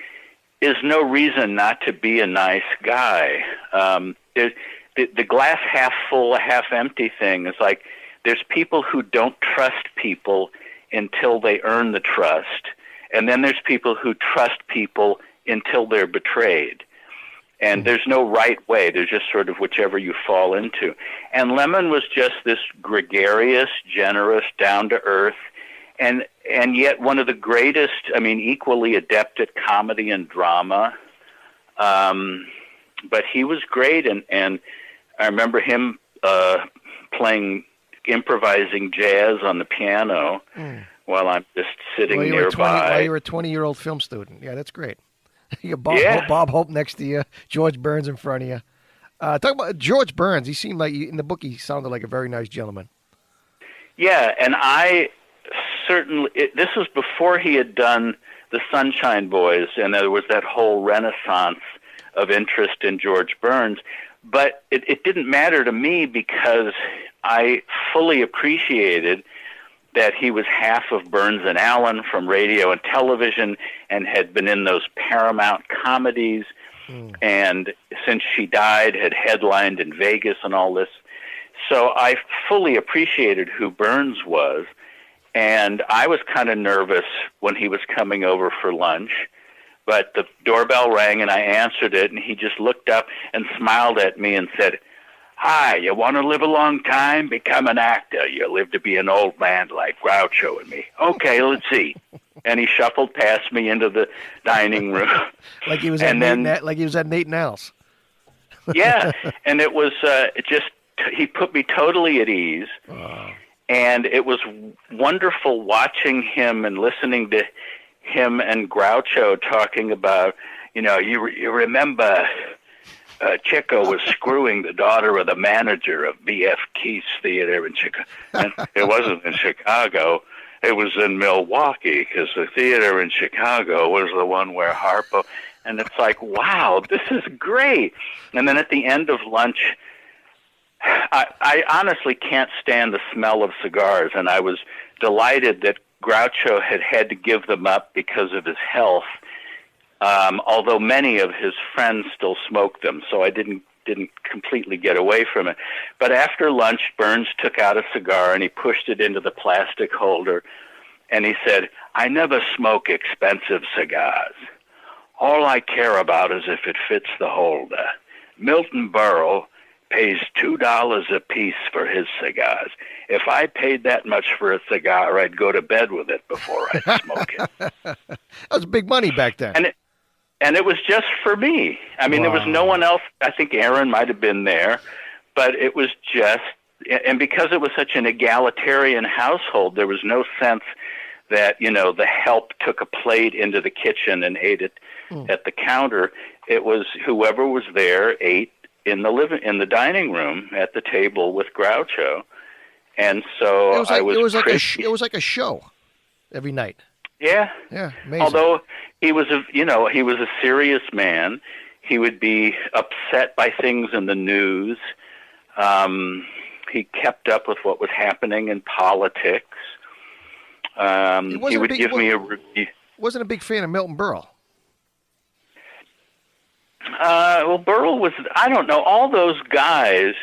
is no reason not to be a nice guy. The glass half full, half empty thing is like, there's people who don't trust people until they earn the trust. And then there's people who trust people until they're betrayed. And there's no right way. There's just sort of whichever you fall into. And Lemmon was just this gregarious, generous, down-to-earth, and yet one of the greatest, I mean, equally adept at comedy and drama. But he was great, and I remember him improvising jazz on the piano while I'm just sitting nearby. While you were a 20-year-old film student. Yeah, that's great. You got Bob Hope next to you, George Burns in front of you. Talk about George Burns. He seemed like, in the book, he sounded like a very nice gentleman. Yeah, and I certainly, this was before he had done the Sunshine Boys, and there was that whole renaissance of interest in George Burns. But it didn't matter to me because I fully appreciated that he was half of Burns and Allen from radio and television and had been in those Paramount comedies, and since she died had headlined in Vegas and all this. So I fully appreciated who Burns was, and I was kind of nervous when he was coming over for lunch, but the doorbell rang and I answered it, and he just looked up and smiled at me and said, "Hi, you want to live a long time? Become an actor. You'll live to be an old man like Groucho and me." "Okay, let's see." And he shuffled past me into the dining room. Like he was at Nate Nels. Yeah, and it was he put me totally at ease. And it was wonderful watching him and listening to him and Groucho talking about, you know, you remember Chico was screwing the daughter of the manager of B.F. Keith's theater in Chicago. And it wasn't in Chicago. It was in Milwaukee, because the theater in Chicago was the one where Harpo... And it's like, wow, this is great. And then at the end of lunch, I honestly can't stand the smell of cigars, and I was delighted that Groucho had to give them up because of his health, although many of his friends still smoked them, so I didn't completely get away from it. But after lunch, Burns took out a cigar and he pushed it into the plastic holder, and he said, "I never smoke expensive cigars. All I care about is if it fits the holder. Milton Berle pays $2 a piece for his cigars. If I paid that much for a cigar, I'd go to bed with it before I'd smoke it." That was big money back then. And it was just for me. I mean, There was no one else. I think Aaron might have been there, but it was just, and because it was such an egalitarian household, there was no sense that, the help took a plate into the kitchen and ate it at the counter. It was whoever was there ate in the dining room at the table with Groucho. And so it was like a show every night. Yeah. Yeah, amazing. Although he was a serious man. He would be upset by things in the news. He kept up with what was happening in politics. He would give me a review. Wasn't a big fan of Milton Berle. Well, Berle was, I don't know, all those guys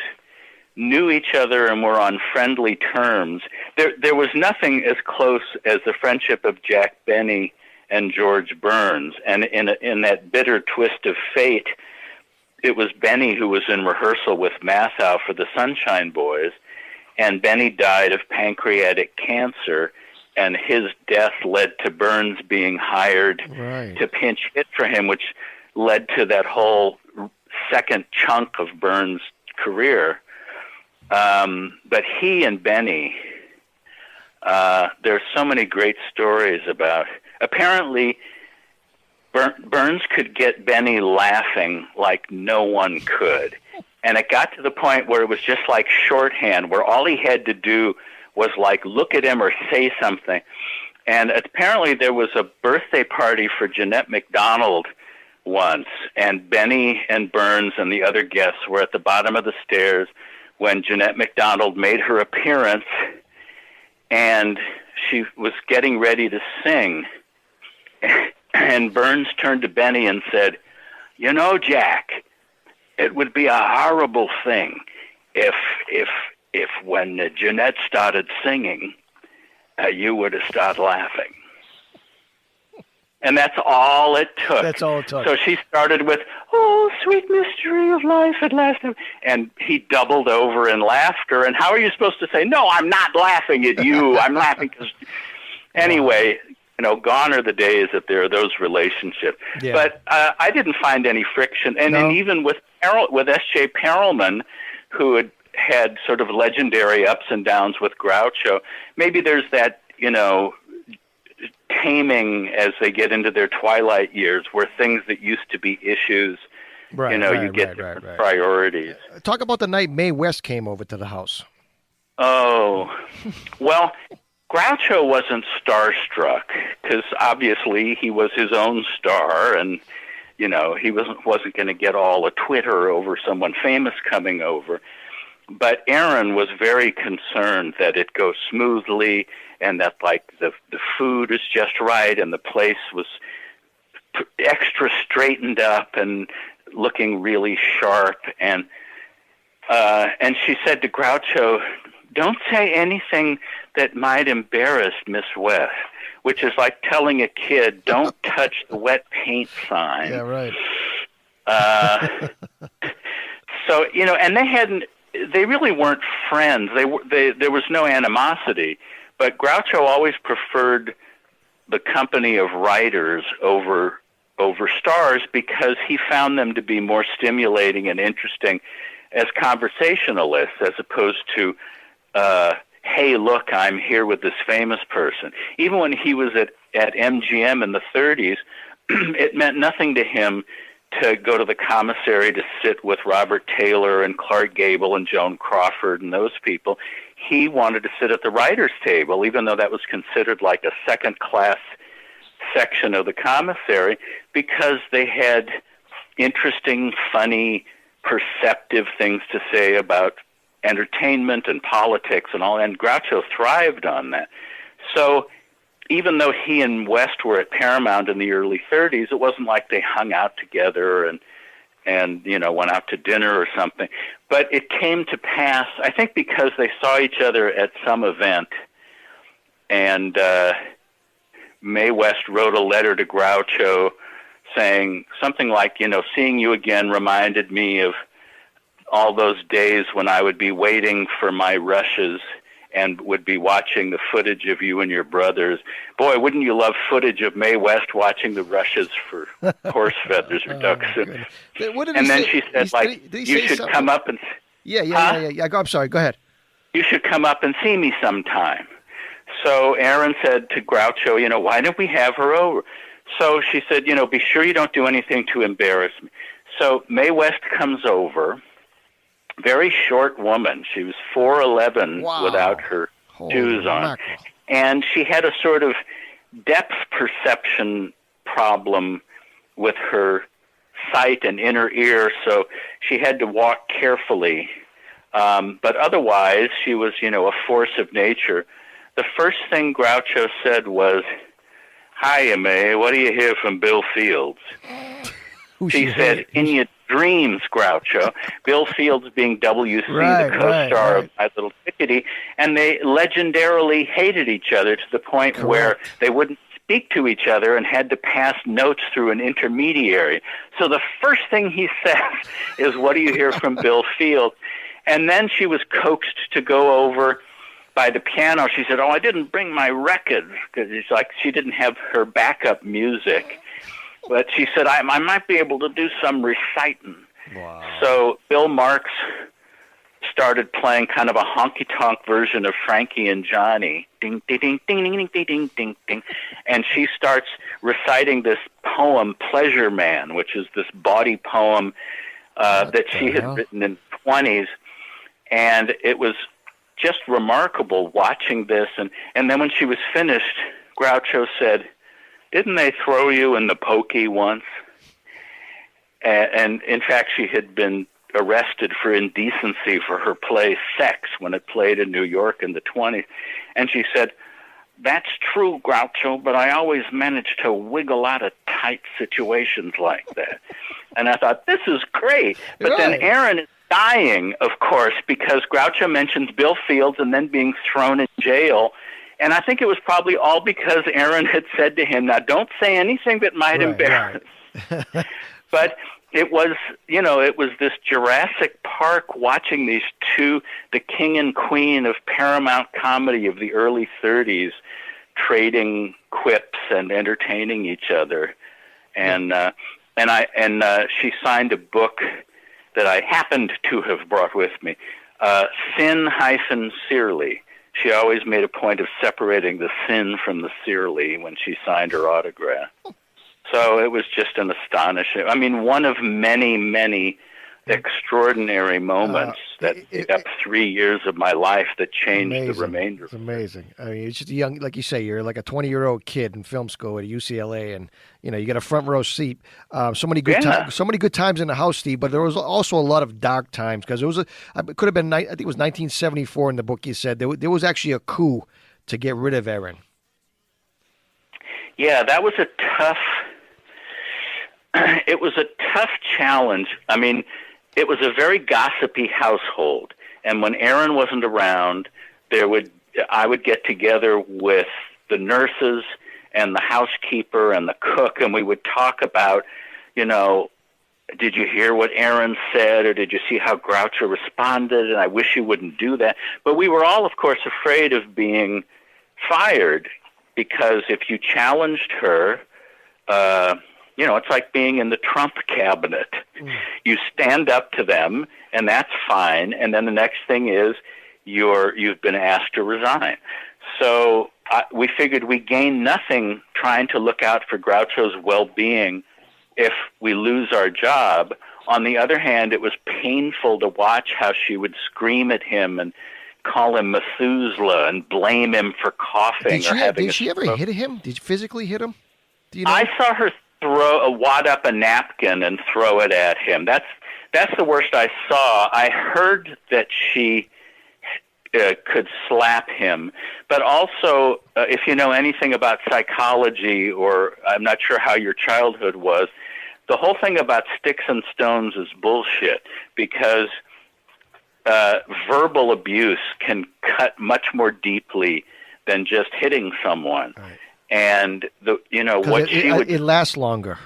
knew each other and were on friendly terms. There was nothing as close as the friendship of Jack Benny and George Burns. And in that bitter twist of fate, it was Benny who was in rehearsal with Massow for the Sunshine Boys, and Benny died of pancreatic cancer, and his death led to Burns being hired to pinch hit for him, which led to that whole second chunk of Burns' career. But he and Benny, there's so many great stories about. Apparently, Burns could get Benny laughing like no one could. And it got to the point where it was just like shorthand, where all he had to do was like look at him or say something. And apparently there was a birthday party for Jeanette MacDonald once, and Benny and Burns and the other guests were at the bottom of the stairs when Jeanette MacDonald made her appearance, and she was getting ready to sing. And Burns turned to Benny and said, "You know, Jack, it would be a horrible thing if when Jeanette started singing, you would have started laughing." And that's all it took. That's all it took. So she started with, "Oh, sweet mystery of life at last." And he doubled over in laughter. And how are you supposed to say, "No, I'm not laughing at you. I'm laughing because..." Anyway, gone are the days that there are those relationships. Yeah. But I didn't find any friction. And even with S.J. Perelman, who had sort of legendary ups and downs with Groucho, maybe there's that, taming as they get into their twilight years, where things that used to be issues, you get different priorities. Talk about the night Mae West came over to the house. Oh, well, Groucho wasn't starstruck because obviously he was his own star, and he wasn't going to get all a Twitter over someone famous coming over. But Aaron was very concerned that it goes smoothly, and that the food is just right, and the place was extra straightened up and looking really sharp. And she said to Groucho, "Don't say anything that might embarrass Miss West," which is like telling a kid, "Don't touch the wet paint sign." Yeah, right. So and they really weren't friends. There was no animosity. But Groucho always preferred the company of writers over stars because he found them to be more stimulating and interesting as conversationalists, as opposed to, "Hey, look, I'm here with this famous person." Even when he was at MGM in the 30s, it meant nothing to him to go to the commissary to sit with Robert Taylor and Clark Gable and Joan Crawford and those people. He wanted to sit at the writer's table, even though that was considered like a second-class section of the commissary, because they had interesting, funny, perceptive things to say about entertainment and politics and all, and Groucho thrived on that. So even though he and West were at Paramount in the early 30s, it wasn't like they hung out together and went out to dinner or something. But it came to pass, I think, because they saw each other at some event, and Mae West wrote a letter to Groucho saying something like, seeing you again reminded me of all those days when I would be waiting for my rushes and would be watching the footage of you and your brothers. Boy, wouldn't you love footage of Mae West watching the rushes for horse feathers or ducks? And then she said, you should come up and... Yeah. I'm sorry, go ahead. You should come up and see me sometime. So Aaron said to Groucho, why don't we have her over? So she said, be sure you don't do anything to embarrass me. So Mae West comes over. Very short woman. She was 4'11" without her shoes on. Mackerel. And she had a sort of depth perception problem with her sight and inner ear, so she had to walk carefully. But otherwise, she was, a force of nature. The first thing Groucho said was, "Hiya, Mae, what do you hear from Bill Fields?" She said, "In your dreams, Groucho." Bill Fields being W.C., the co-star of My Little Chickadee, and they legendarily hated each other to the point where they wouldn't speak to each other and had to pass notes through an intermediary. So the first thing he says is, "What do you hear from Bill Fields?" And then she was coaxed to go over by the piano. She said, "Oh, I didn't bring my records," because it's like she didn't have her backup music. But she said, I might be able to do some reciting. Wow. So Bill Marx started playing kind of a honky-tonk version of Frankie and Johnny. Ding, ding, ding, ding, ding, ding, ding, ding, ding. And she starts reciting this poem, Pleasure Man, which is this bawdy poem that she had written in the 20s. And it was just remarkable watching this. And then when she was finished, Groucho said, "Didn't they throw you in the pokey once?" And in fact, she had been arrested for indecency for her play Sex when it played in New York in the 20s. And she said, "That's true, Groucho, but I always managed to wiggle out of tight situations like that." And I thought, this is great. But then Aaron is dying, of course, because Groucho mentions Bill Fields and then being thrown in jail. And I think it was probably all because Aaron had said to him, "Now, don't say anything that might embarrass." But it was, it was this Jurassic Park watching these two, the king and queen of Paramount comedy of the early 30s, trading quips and entertaining each other. And she signed a book that I happened to have brought with me, Sin-Searly. She always made a point of separating the sin from the Searly when she signed her autograph. So it was just an astonishing, one of many, many extraordinary moments that made up 3 years of my life that changed the remainder. It's amazing. It's just young, like you say, you're like a 20-year-old kid in film school at UCLA, and you get a front row seat. So many good times in the house, Steve. But there was also a lot of dark times because it could have been, I think it was 1974 in the book. You said there was actually a coup to get rid of Aaron. Yeah, that was a tough. It was a tough challenge. It was a very gossipy household, and when Aaron wasn't around, I would get together with the nurses and the housekeeper and the cook, and we would talk about, did you hear what Aaron said, or did you see how Groucho responded? And I wish you wouldn't do that. But we were all, of course, afraid of being fired, because if you challenged her, it's like being in the Trump cabinet. You stand up to them, and that's fine. And then the next thing is you've been asked to resign. So we figured we gain nothing trying to look out for Groucho's well-being if we lose our job. On the other hand, it was painful to watch how she would scream at him and call him Methuselah and blame him for coughing or having Did she ever hit him? Did you physically hit him? Do you know? I saw her wad up a napkin and throw it at him. That's the worst I saw. I heard that she could slap him. But also, if you know anything about psychology, or I'm not sure how your childhood was, the whole thing about sticks and stones is bullshit, because verbal abuse can cut much more deeply than just hitting someone. Right. And it lasts longer.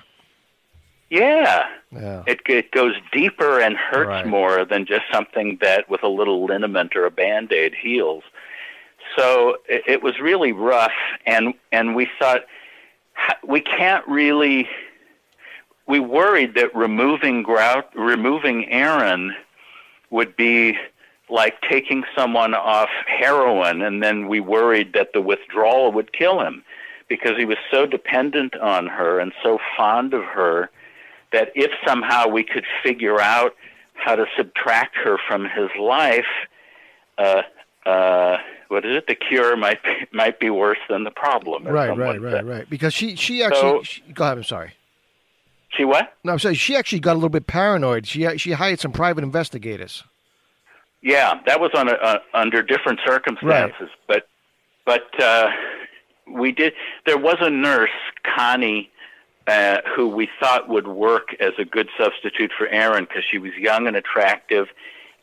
Yeah. It goes deeper and hurts more than just something that with a little liniment or a Band-Aid heals. So it was really rough, and we thought we can't really. We worried that removing Aaron would be like taking someone off heroin, and then we worried that the withdrawal would kill him, because he was so dependent on her and so fond of her that if somehow we could figure out how to subtract her from his life, what is it? The cure might be worse than the problem. Right. Because she actually go ahead. I'm sorry. She what? No, I'm sorry. She actually got a little bit paranoid. She hired some private investigators. Yeah, that was under different circumstances, but we did. There was a nurse, Connie, who we thought would work as a good substitute for Aaron, because she was young and attractive,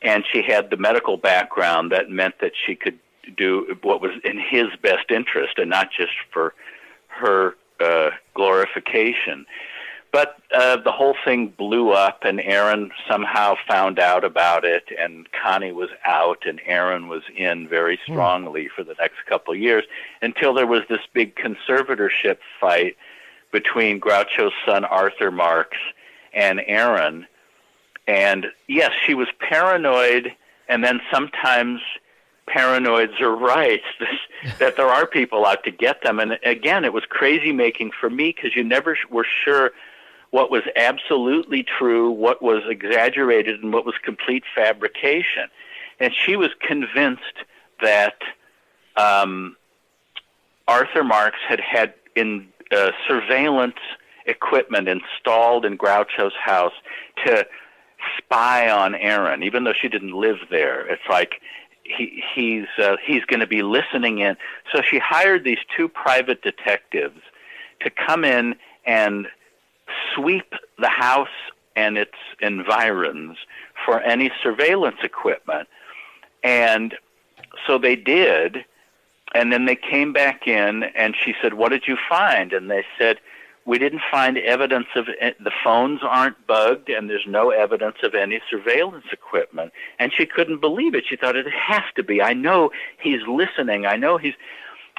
and she had the medical background that meant that she could do what was in his best interest and not just for her glorification. But the whole thing blew up, and Aaron somehow found out about it, and Connie was out, and Aaron was in very strongly for the next couple of years, until there was this big conservatorship fight between Groucho's son Arthur Marx and Aaron. And yes, she was paranoid, and then sometimes paranoids are right, that there are people out to get them. And again, it was crazy making for me, because you never were sure what was absolutely true, what was exaggerated, and what was complete fabrication. And she was convinced that Arthur Marx had in surveillance equipment installed in Groucho's house to spy on Aaron, even though she didn't live there. It's like he's going to be listening in. So she hired these two private detectives to come in and sweep the house and its environs for any surveillance equipment. And so they did, and then they came back in, and she said, "What did you find?" And they said, "We didn't find evidence of the phones aren't bugged, and there's no evidence of any surveillance equipment." And she couldn't believe it. She thought, it has to be. I know he's listening. I know he's...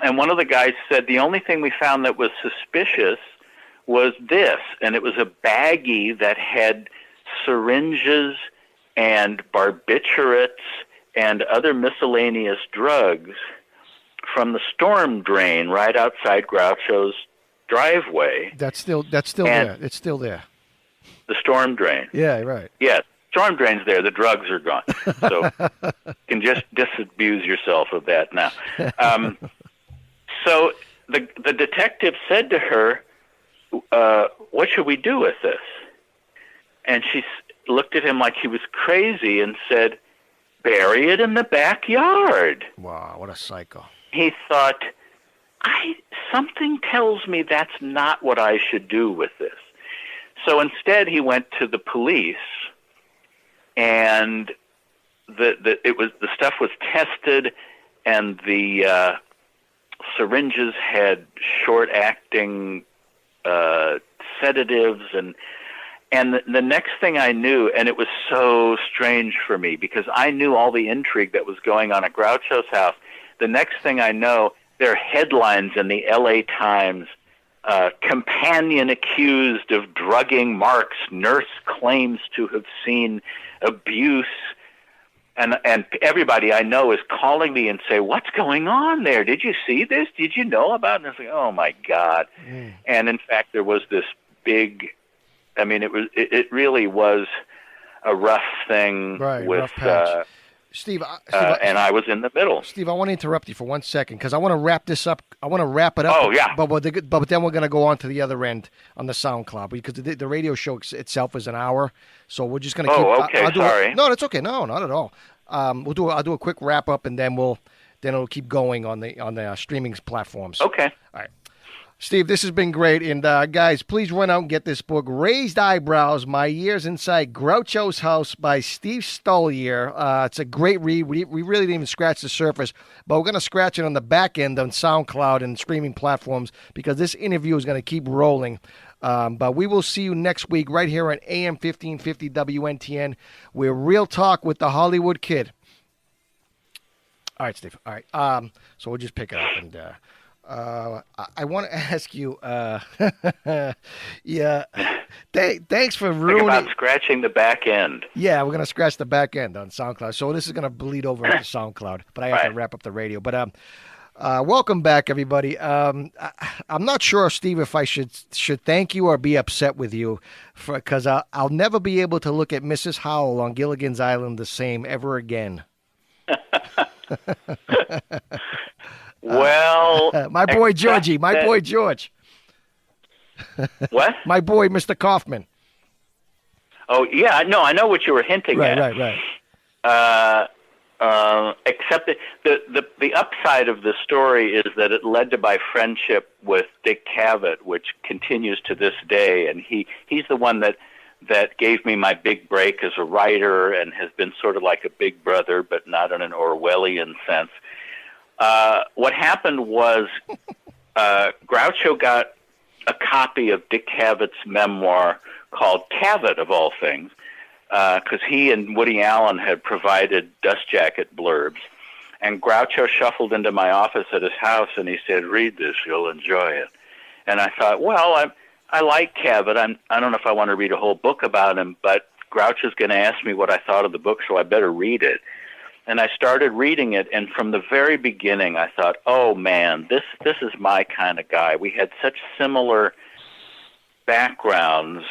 And one of the guys said, the only thing we found that was suspicious was this, and it was a baggie that had syringes and barbiturates and other miscellaneous drugs from the storm drain right outside Groucho's driveway. That's still there. It's still there. The storm drain. Yeah, right. Yeah, storm drain's there. The drugs are gone. So you can just disabuse yourself of that now. So the detective said to her, "What should we do with this?" And she looked at him like he was crazy and said, "Bury it in the backyard." Wow, what a psycho. He thought, something tells me that's not what I should do with this. So instead he went to the police, and the stuff was tested, and the syringes had short-acting sedatives, and the next thing I knew, and it was so strange for me because I knew all the intrigue that was going on at Groucho's house. The next thing I know, there are headlines in the L.A. Times, companion accused of drugging Marx, nurse claims to have seen abuse, and everybody I know is calling me and say, "What's going on there? Did you see this? Did you know about it?" And it's like, oh my God. And in fact, there was this big, I mean, it really was a rough thing, right, with rough patch. Steve, and I was in the middle. Steve, I want to interrupt you for 1 second because I want to wrap this up. I want to wrap it up. Oh, yeah. But then we're going to go on to the other end on the SoundCloud because the radio show itself is an hour. So we're just going to keep... Oh, okay, sorry. No, that's okay. No, not at all. I'll do a quick wrap up, and then it'll keep going on the streaming platforms. Okay. All right. Steve, this has been great. And guys, please run out and get this book, Raised Eyebrows, My Years Inside Groucho's House by Steve Stoliar. It's a great read. We really didn't even scratch the surface, but we're going to scratch it on the back end on SoundCloud and streaming platforms because this interview is going to keep rolling. But we will see you next week right here on AM 1550 WNTN. We're Real Talk with the Hollywood Kid. All right, Steve. All right. So we'll just pick it up and... I want to ask you, yeah, thanks for ruining... Think about scratching the back end. Yeah, we're going to scratch the back end on SoundCloud. So this is going to bleed over into SoundCloud, but I have to wrap up the radio. But welcome back, everybody. I'm not sure, Steve, if I should thank you or be upset with you, because I'll never be able to look at Mrs. Howell on Gilligan's Island the same ever again. Well, my boy Georgie, boy George. What? My boy, Mr. Kaufman. Oh yeah, no, I know what you were hinting at. Right. Except that the upside of the story is that it led to my friendship with Dick Cavett, which continues to this day, and he's the one that gave me my big break as a writer, and has been sort of like a big brother, but not in an Orwellian sense. What happened was Groucho got a copy of Dick Cavett's memoir called Cavett, of all things, because he and Woody Allen had provided dust jacket blurbs. And Groucho shuffled into my office at his house, and he said, "Read this, you'll enjoy it." And I thought, well, I like Cavett. I don't know if I want to read a whole book about him, but Groucho's going to ask me what I thought of the book, so I better read it. And I started reading it, and from the very beginning, I thought, oh, man, this is my kind of guy. We had such similar backgrounds,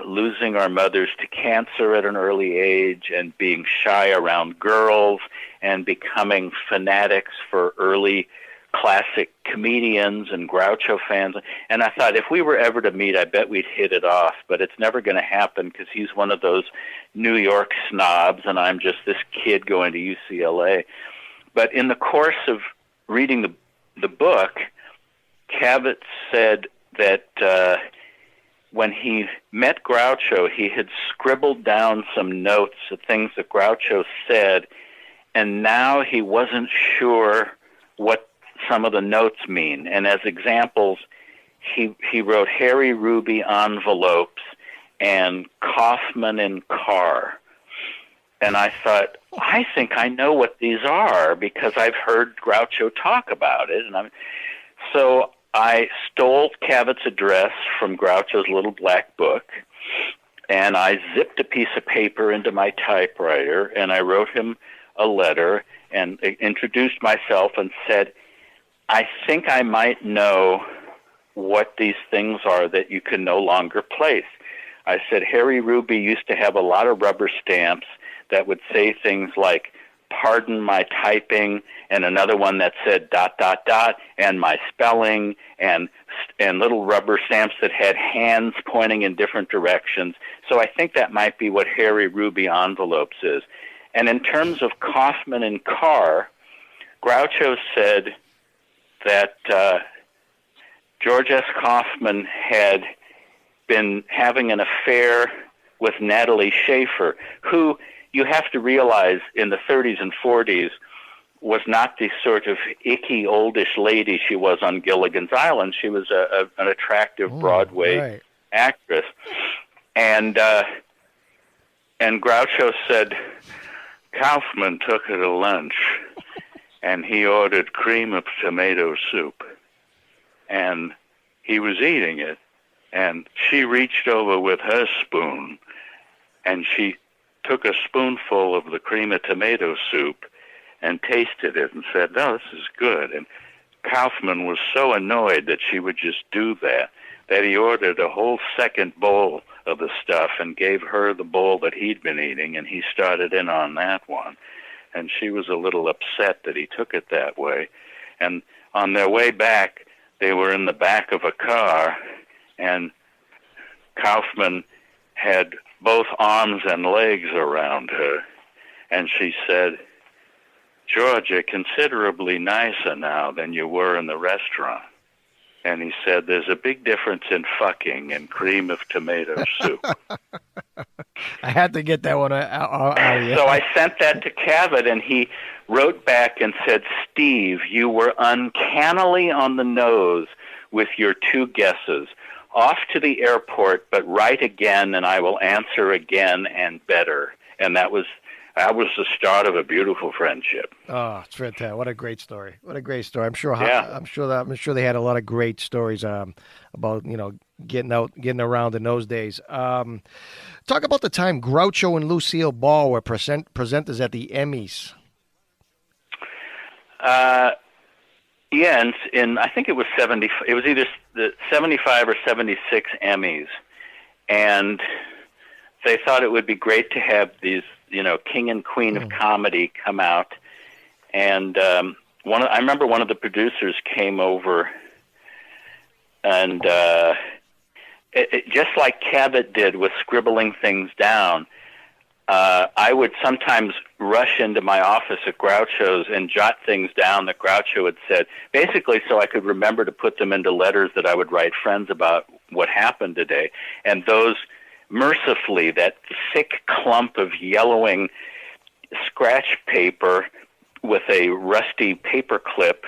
losing our mothers to cancer at an early age and being shy around girls and becoming fanatics for early classic comedians and Groucho fans. And I thought, if we were ever to meet, I bet we'd hit it off. But it's never going to happen because he's one of those New York snobs, and I'm just this kid going to UCLA. But in the course of reading the book, Cavett said that when he met Groucho, he had scribbled down some notes of things that Groucho said, and now he wasn't sure what some of the notes mean. And as examples, he wrote Harry Ruby envelopes and Kaufman in car. And I thought, I think I know what these are because I've heard Groucho talk about it. So I stole Cavett's address from Groucho's little black book, and I zipped a piece of paper into my typewriter, and I wrote him a letter and introduced myself and said, I think I might know what these things are that you can no longer place. I said, Harry Ruby used to have a lot of rubber stamps that would say things like, pardon my typing, and another one that said ... and my spelling, and little rubber stamps that had hands pointing in different directions. So I think that might be what Harry Ruby envelopes is. And in terms of Kaufman and Carr, Groucho said that George S. Kaufman had been having an affair with Natalie Schaefer, who you have to realize in the 30s and 40s was not the sort of icky, oldish lady she was on Gilligan's Island. She was an attractive Broadway actress. And Groucho said, Kaufman took her to lunch, and he ordered cream of tomato soup. And he was eating it, and she reached over with her spoon, and she took a spoonful of the cream of tomato soup and tasted it and said, no, this is good. And Kaufman was so annoyed that she would just do that he ordered a whole second bowl of the stuff and gave her the bowl that he'd been eating, and he started in on that one. And she was a little upset that he took it that way. And on their way back, they were in the back of a car, and Kaufman had both arms and legs around her. And she said, "George, you're considerably nicer now than you were in the restaurant." And he said, "There's a big difference in fucking and cream of tomato soup." I had to get that one out. So I sent that to Cavett, and he wrote back and said, "Steve, you were uncannily on the nose with your two guesses. Off to the airport, but write again, and I will answer again and better." And that was the start of a beautiful friendship. Oh, it's fantastic! What a great story! What a great story! I'm sure they had a lot of great stories about getting around in those days. Talk about the time Groucho and Lucille Ball were presenters at the Emmys. Yeah, and I think it was 70. It was either the 75 or 76 Emmys, and they thought it would be great to have these, king and queen of comedy come out. And I remember one of the producers came over, and just like Cavett did with scribbling things down, I would sometimes rush into my office at Groucho's and jot things down that Groucho had said, basically so I could remember to put them into letters that I would write friends about what happened today. And those, mercifully, that thick clump of yellowing scratch paper with a rusty paper clip,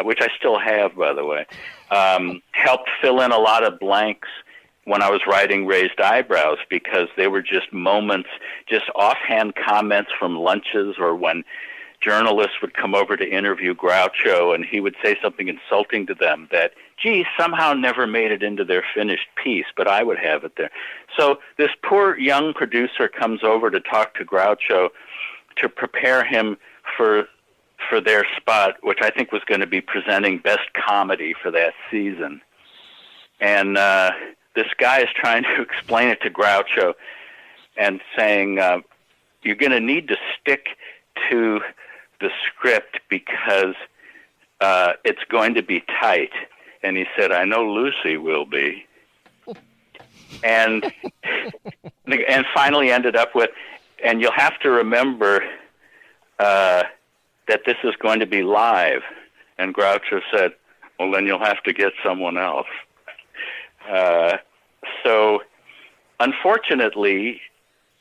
which I still have, by the way, helped fill in a lot of blanks when I was writing Raised Eyebrows, because they were just moments, just offhand comments from lunches, or when journalists would come over to interview Groucho and he would say something insulting to them that, gee, somehow never made it into their finished piece, but I would have it there. So this poor young producer comes over to talk to Groucho to prepare him for their spot, which I think was going to be presenting Best Comedy for that season. And this guy is trying to explain it to Groucho and saying, you're going to need to stick to the script because it's going to be tight. And he said, "I know Lucy will be." And finally ended up with, "And you'll have to remember that this is going to be live." And Groucho said, "Well, then you'll have to get someone else." So, unfortunately,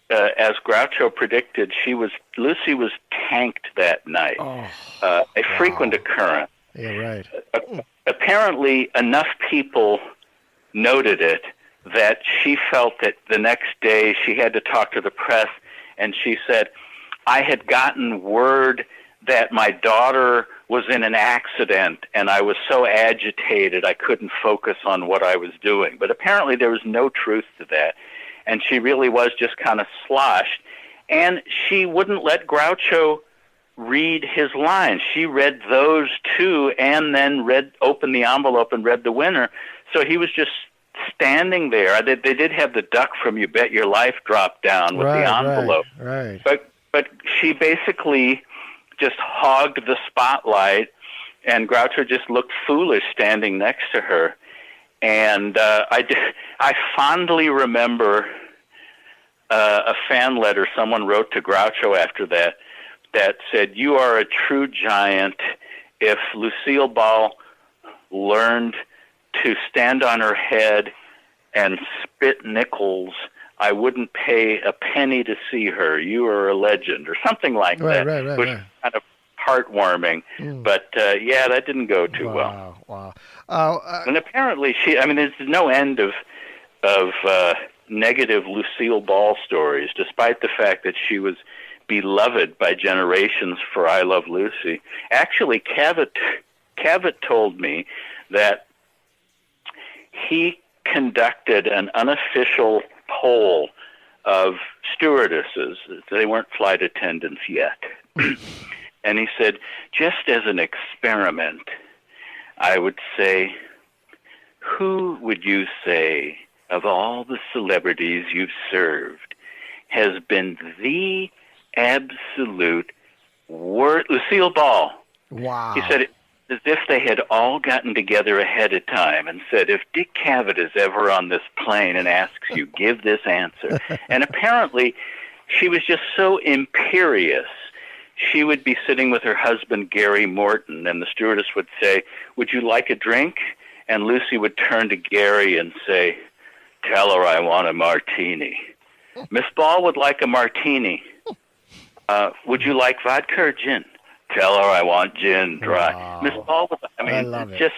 as Groucho predicted, Lucy was tanked that night. A frequent occurrence. Yeah, right. Apparently, enough people noted it that she felt that the next day she had to talk to the press, and she said, "I had gotten word that my daughter was in an accident, and I was so agitated I couldn't focus on what I was doing." But apparently there was no truth to that, and she really was just kind of sloshed. And she wouldn't let Groucho read his lines. She read those too, and then opened the envelope and read the winner. So he was just standing there. They did have the duck from You Bet Your Life drop down with the envelope. Right. But she basically just hogged the spotlight, and Groucho just looked foolish standing next to her. And I fondly remember a fan letter someone wrote to Groucho after that said, "You are a true giant. If Lucille Ball learned to stand on her head and spit nickels, I wouldn't pay a penny to see her. You are a legend," or something like that. Right. Which was kind of heartwarming. But, that didn't go too well. Wow. And apparently there's no end of negative Lucille Ball stories, despite the fact that she was beloved by generations for I Love Lucy. Actually, Cavett told me that he conducted an unofficial poll of stewardesses. They weren't flight attendants yet. And he said, just as an experiment, I would say, who would you say of all the celebrities you've served has been the absolute worst? Lucille Ball. Wow. He said, as if they had all gotten together ahead of time and said, if Dick Cavett is ever on this plane and asks you, give this answer. And apparently she was just so imperious. She would be sitting with her husband, Gary Morton, and the stewardess would say, "Would you like a drink?" And Lucy would turn to Gary and say, "Tell her I want a martini." Miss Ball would like a martini. Would you like vodka or gin? Tell her I want gin dry. Wow. Miss Ball would, I love it. Just,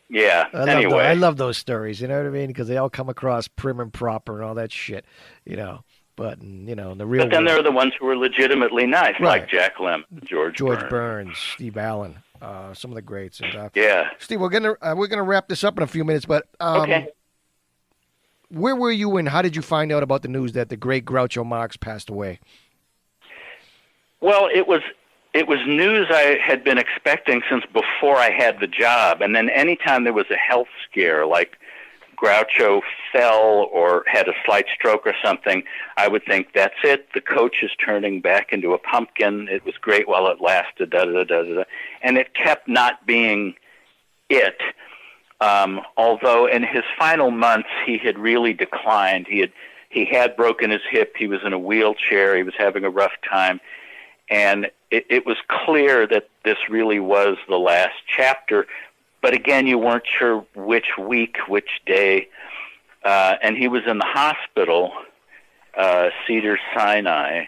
yeah, anyway. I love those stories, you know what I mean? Because they all come across prim and proper and all that shit, you know. But, you know, in the real But then world, there are the ones who are legitimately nice, right, like Jack Lemmon, George Burns, Steve Allen, some of the greats. And, yeah. Steve, we're gonna wrap this up in a few minutes, but okay. Where were you and how did you find out about the news that the great Groucho Marx passed away? Well, it was news I had been expecting since before I had the job, and then anytime there was a health scare, like Groucho fell or had a slight stroke or something, I would think, that's it, the coach is turning back into a pumpkin, it was great while it lasted, da-da-da-da-da. And it kept not being it, although in his final months he had really declined. He had broken his hip, he was in a wheelchair, he was having a rough time, and it was clear that this really was the last chapter. But again, you weren't sure which week, which day. And he was in the hospital, Cedars-Sinai.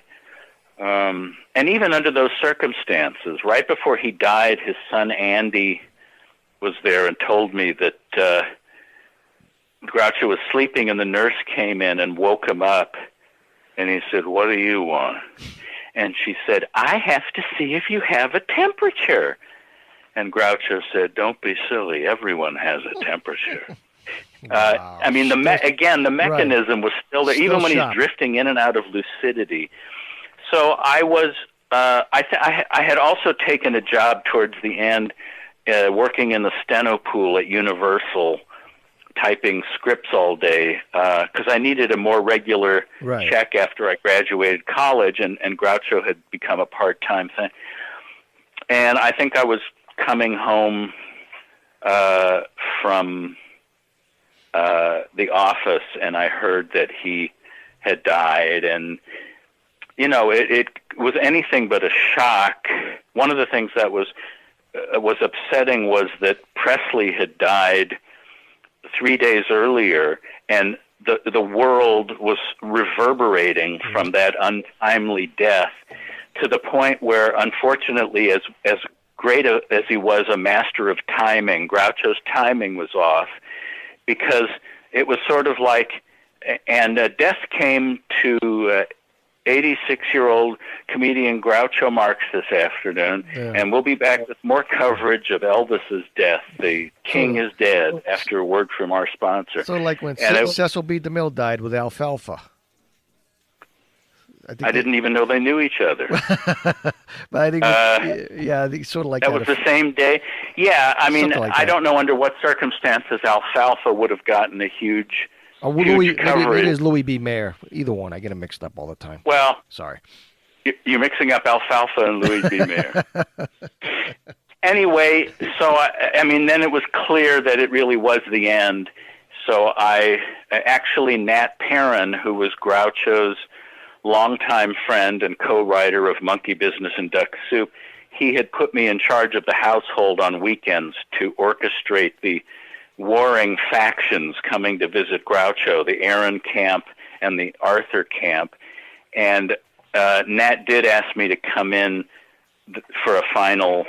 And even under those circumstances, right before he died, his son Andy was there and told me that Groucho was sleeping and the nurse came in and woke him up. And he said, "What do you want?" And she said, "I have to see if you have a temperature." And Groucho said, "Don't be silly. Everyone has a temperature." Wow. I mean, the mechanism was still there, even when sharp. he's drifting in and out of lucidity. So I was, I had also taken a job towards the end, working in the steno pool at Universal, typing scripts all day, because I needed a more regular check after I graduated college, and Groucho had become a part-time thing. And I think I was coming home from the office, and I heard that he had died, and you know, it was anything but a shock. One of the things that was upsetting was that Presley had died 3 days earlier, and the world was reverberating from that untimely death, to the point where, unfortunately, as great as he was a master of timing, Groucho's timing was off, because it was sort of like, and death came to 86-year-old comedian Groucho Marx this afternoon, and we'll be back with more coverage of Elvis's death. The king is dead, after a word from our sponsor. So like when Cecil B. DeMille died with alfalfa. I didn't even know they knew each other. But I think, I think sort of like that was the same day. Yeah, I mean, like I don't know under what circumstances alfalfa would have gotten a huge coverage. Maybe it is Louis B. Mayer. Either one. I get them mixed up all the time. Well, sorry. You're mixing up alfalfa and Louis B. Mayer. Anyway, so I mean, then it was clear that it really was the end. So actually, Nat Perrin, who was Groucho's longtime friend and co-writer of Monkey Business and Duck Soup, he had put me in charge of the household on weekends to orchestrate the warring factions coming to visit Groucho, the Aaron camp and the Arthur camp. And Nat did ask me to come in for a final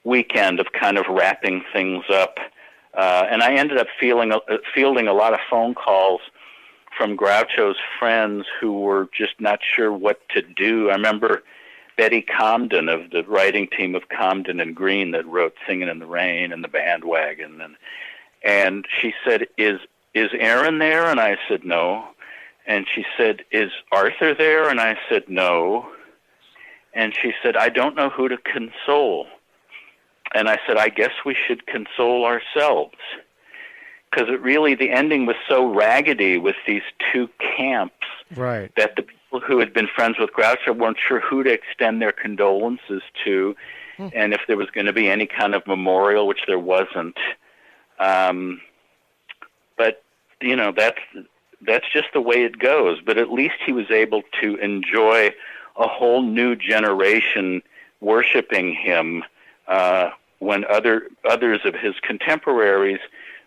weekend of kind of wrapping things up. And I ended up fielding a lot of phone calls from Groucho's friends who were just not sure what to do. I remember Betty Comden of the writing team of Comden and Green that wrote Singing in the Rain and The Bandwagon. And she said, is Aaron there? And I said, no. And she said, is Arthur there? And I said, no. And she said, I don't know who to console. And I said, I guess we should console ourselves. Because the ending was so raggedy with these two camps that the people who had been friends with Groucho weren't sure who to extend their condolences to, and if there was going to be any kind of memorial, which there wasn't. But, you know, that's just the way it goes. But at least he was able to enjoy a whole new generation worshiping him when others of his contemporaries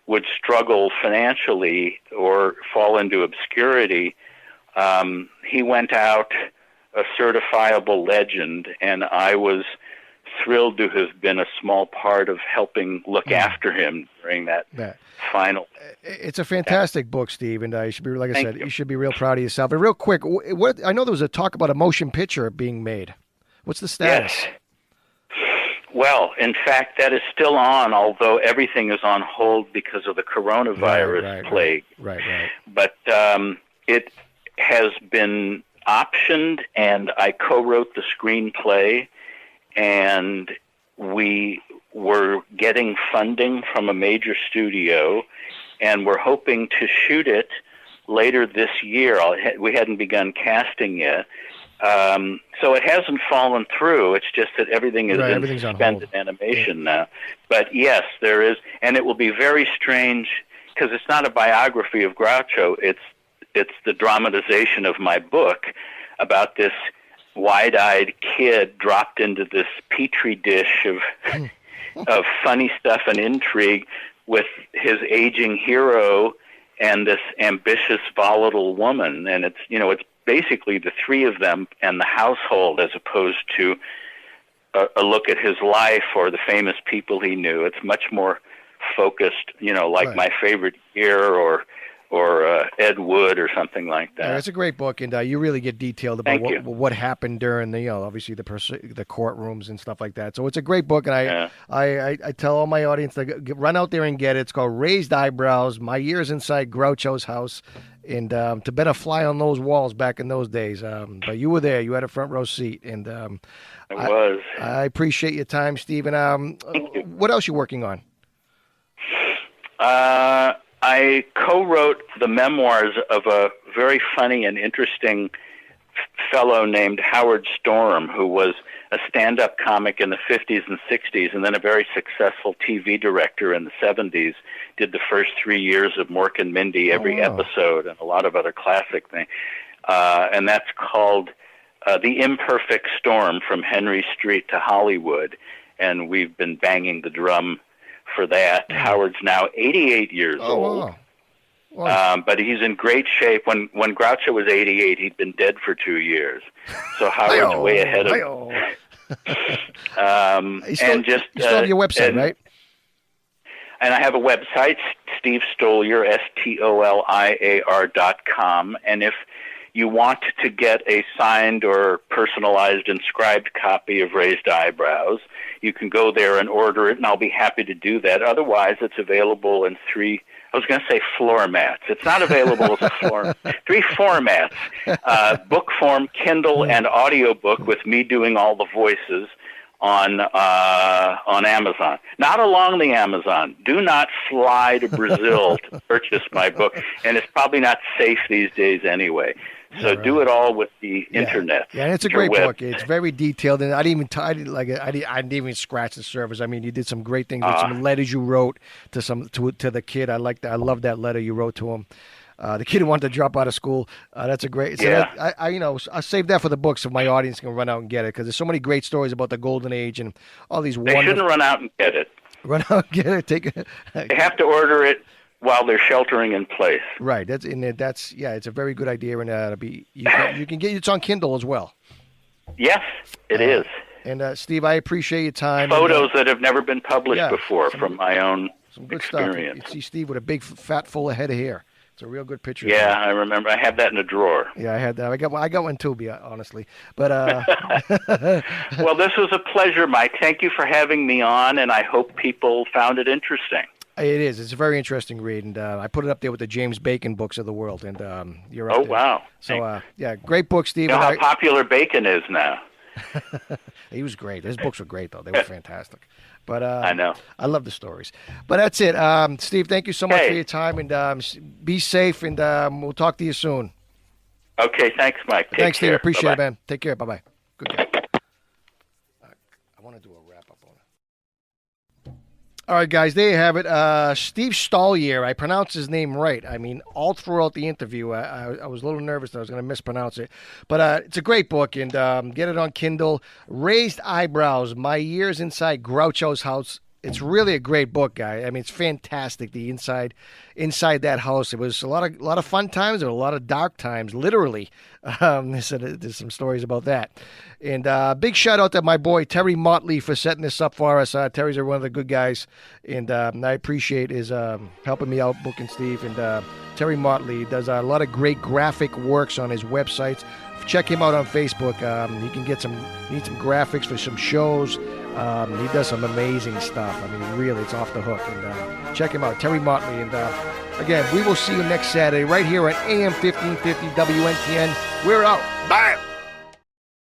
would struggle financially or fall into obscurity. He went out a certifiable legend, and I was thrilled to have been a small part of helping look after him during that final. It's a fantastic book, Steve, and you should be, like I said, you should be real proud of yourself. And real quick, what I know there was a talk about a motion picture being made. What's the status? Yes. Well, in fact, that is still on, although everything is on hold because of the coronavirus plague. Right. But it has been optioned, and I co-wrote the screenplay, and we were getting funding from a major studio, and we're hoping to shoot it later this year. We hadn't begun casting yet. So it hasn't fallen through. It's just that everything is in suspended animation now. But yes, there is, and it will be very strange because it's not a biography of Groucho. It's the dramatization of my book about this wide-eyed kid dropped into this petri dish of funny stuff and intrigue with his aging hero and this ambitious, volatile woman. And it's basically the three of them and the household, as opposed to a look at his life or the famous people he knew. It's much more focused, like My Favorite Year or Ed Wood or something like that. Yeah, it's a great book, and you really get detailed about what happened during the, obviously the courtrooms and stuff like that. So it's a great book, and I tell all my audience to run out there and get it. It's called Raised Eyebrows: My Years Inside Groucho's House. And to bet a fly on those walls back in those days. But you were there. You had a front row seat. And I appreciate your time, Steve. And what else are you working on? I co-wrote the memoirs of a very funny and interesting fellow named Howard Storm, who was a stand-up comic in the 50s and 60s, and then a very successful TV director in the 70s, did the first 3 years of Mork and Mindy, every episode, and a lot of other classic things. And that's called The Imperfect Storm, From Henry Street to Hollywood. And we've been banging the drum for that. Howard's now 88 years old. Wow. But he's in great shape. When Groucho was 88, he'd been dead for 2 years. So Howard's way ahead of him. You still have your website, right? And I have a website, Steve Stoliar, STOLIAR.com. And if you want to get a signed or personalized inscribed copy of Raised Eyebrows, you can go there and order it, and I'll be happy to do that. Otherwise, it's available in floor mats. It's not available as a floor. 3 formats: book form, Kindle, and audiobook, with me doing all the voices on Amazon. Not along the Amazon. Do not fly to Brazil to purchase my book, and it's probably not safe these days anyway. So do it all with the internet. Yeah, and it's a great book. It's very detailed, and I didn't even scratch the surface. I mean, you did some great things with some letters you wrote to the kid. I love that letter you wrote to him. The kid who wanted to drop out of school. That's a great. So I saved that for the book so my audience can run out and get it, because there's so many great stories about the golden age and all these. They shouldn't run out and get it. Run out and get it. Take it. They have to order it while they're sheltering in place. Right. It's a very good idea, and you can get it's on Kindle as well. Yes, it is. And Steve, I appreciate your time. Photos that have never been published before from my own good experience. Stuff. You see Steve with a big, fat, full head of hair. It's a real good picture. Yeah, I remember. I have that in a drawer. Yeah, I had that. I got one too, honestly. But well, this was a pleasure, Mike. Thank you for having me on, and I hope people found it interesting. It is. It's a very interesting read, and I put it up there with the James Bacon books of the world, and you're up there. Wow. So, great book, Steve. You know how popular Bacon is now. He was great. His books were great, though. They were fantastic. But I know. I love the stories. But that's it. Steve, thank you so much for your time, and be safe, and we'll talk to you soon. Okay, thanks, Mike. Thanks, Steve. Appreciate it, man. Take care. Bye-bye. Good guy. I want to do a wrap-up on it. All right, guys, there you have it. Steve Stoliar. I pronounced his name right. I mean, all throughout the interview, I was a little nervous that I was going to mispronounce it. But it's a great book, and get it on Kindle. Raised Eyebrows, My Years Inside Groucho's House. It's really a great book, guy. I mean, it's fantastic. The inside that house. It was a lot of fun times. There were a lot of dark times, literally. There's some stories about that. And big shout out to my boy Terry Motley for setting this up for us. Terry's one of the good guys, and I appreciate his helping me out booking Steve. And Terry Motley does a lot of great graphic works on his websites. Check him out on Facebook. You can get need some graphics for some shows. He does some amazing stuff. I mean, really, it's off the hook. And check him out, Terry Motley. And again, we will see you next Saturday right here at AM 1550 WNTN. We're out. Bye.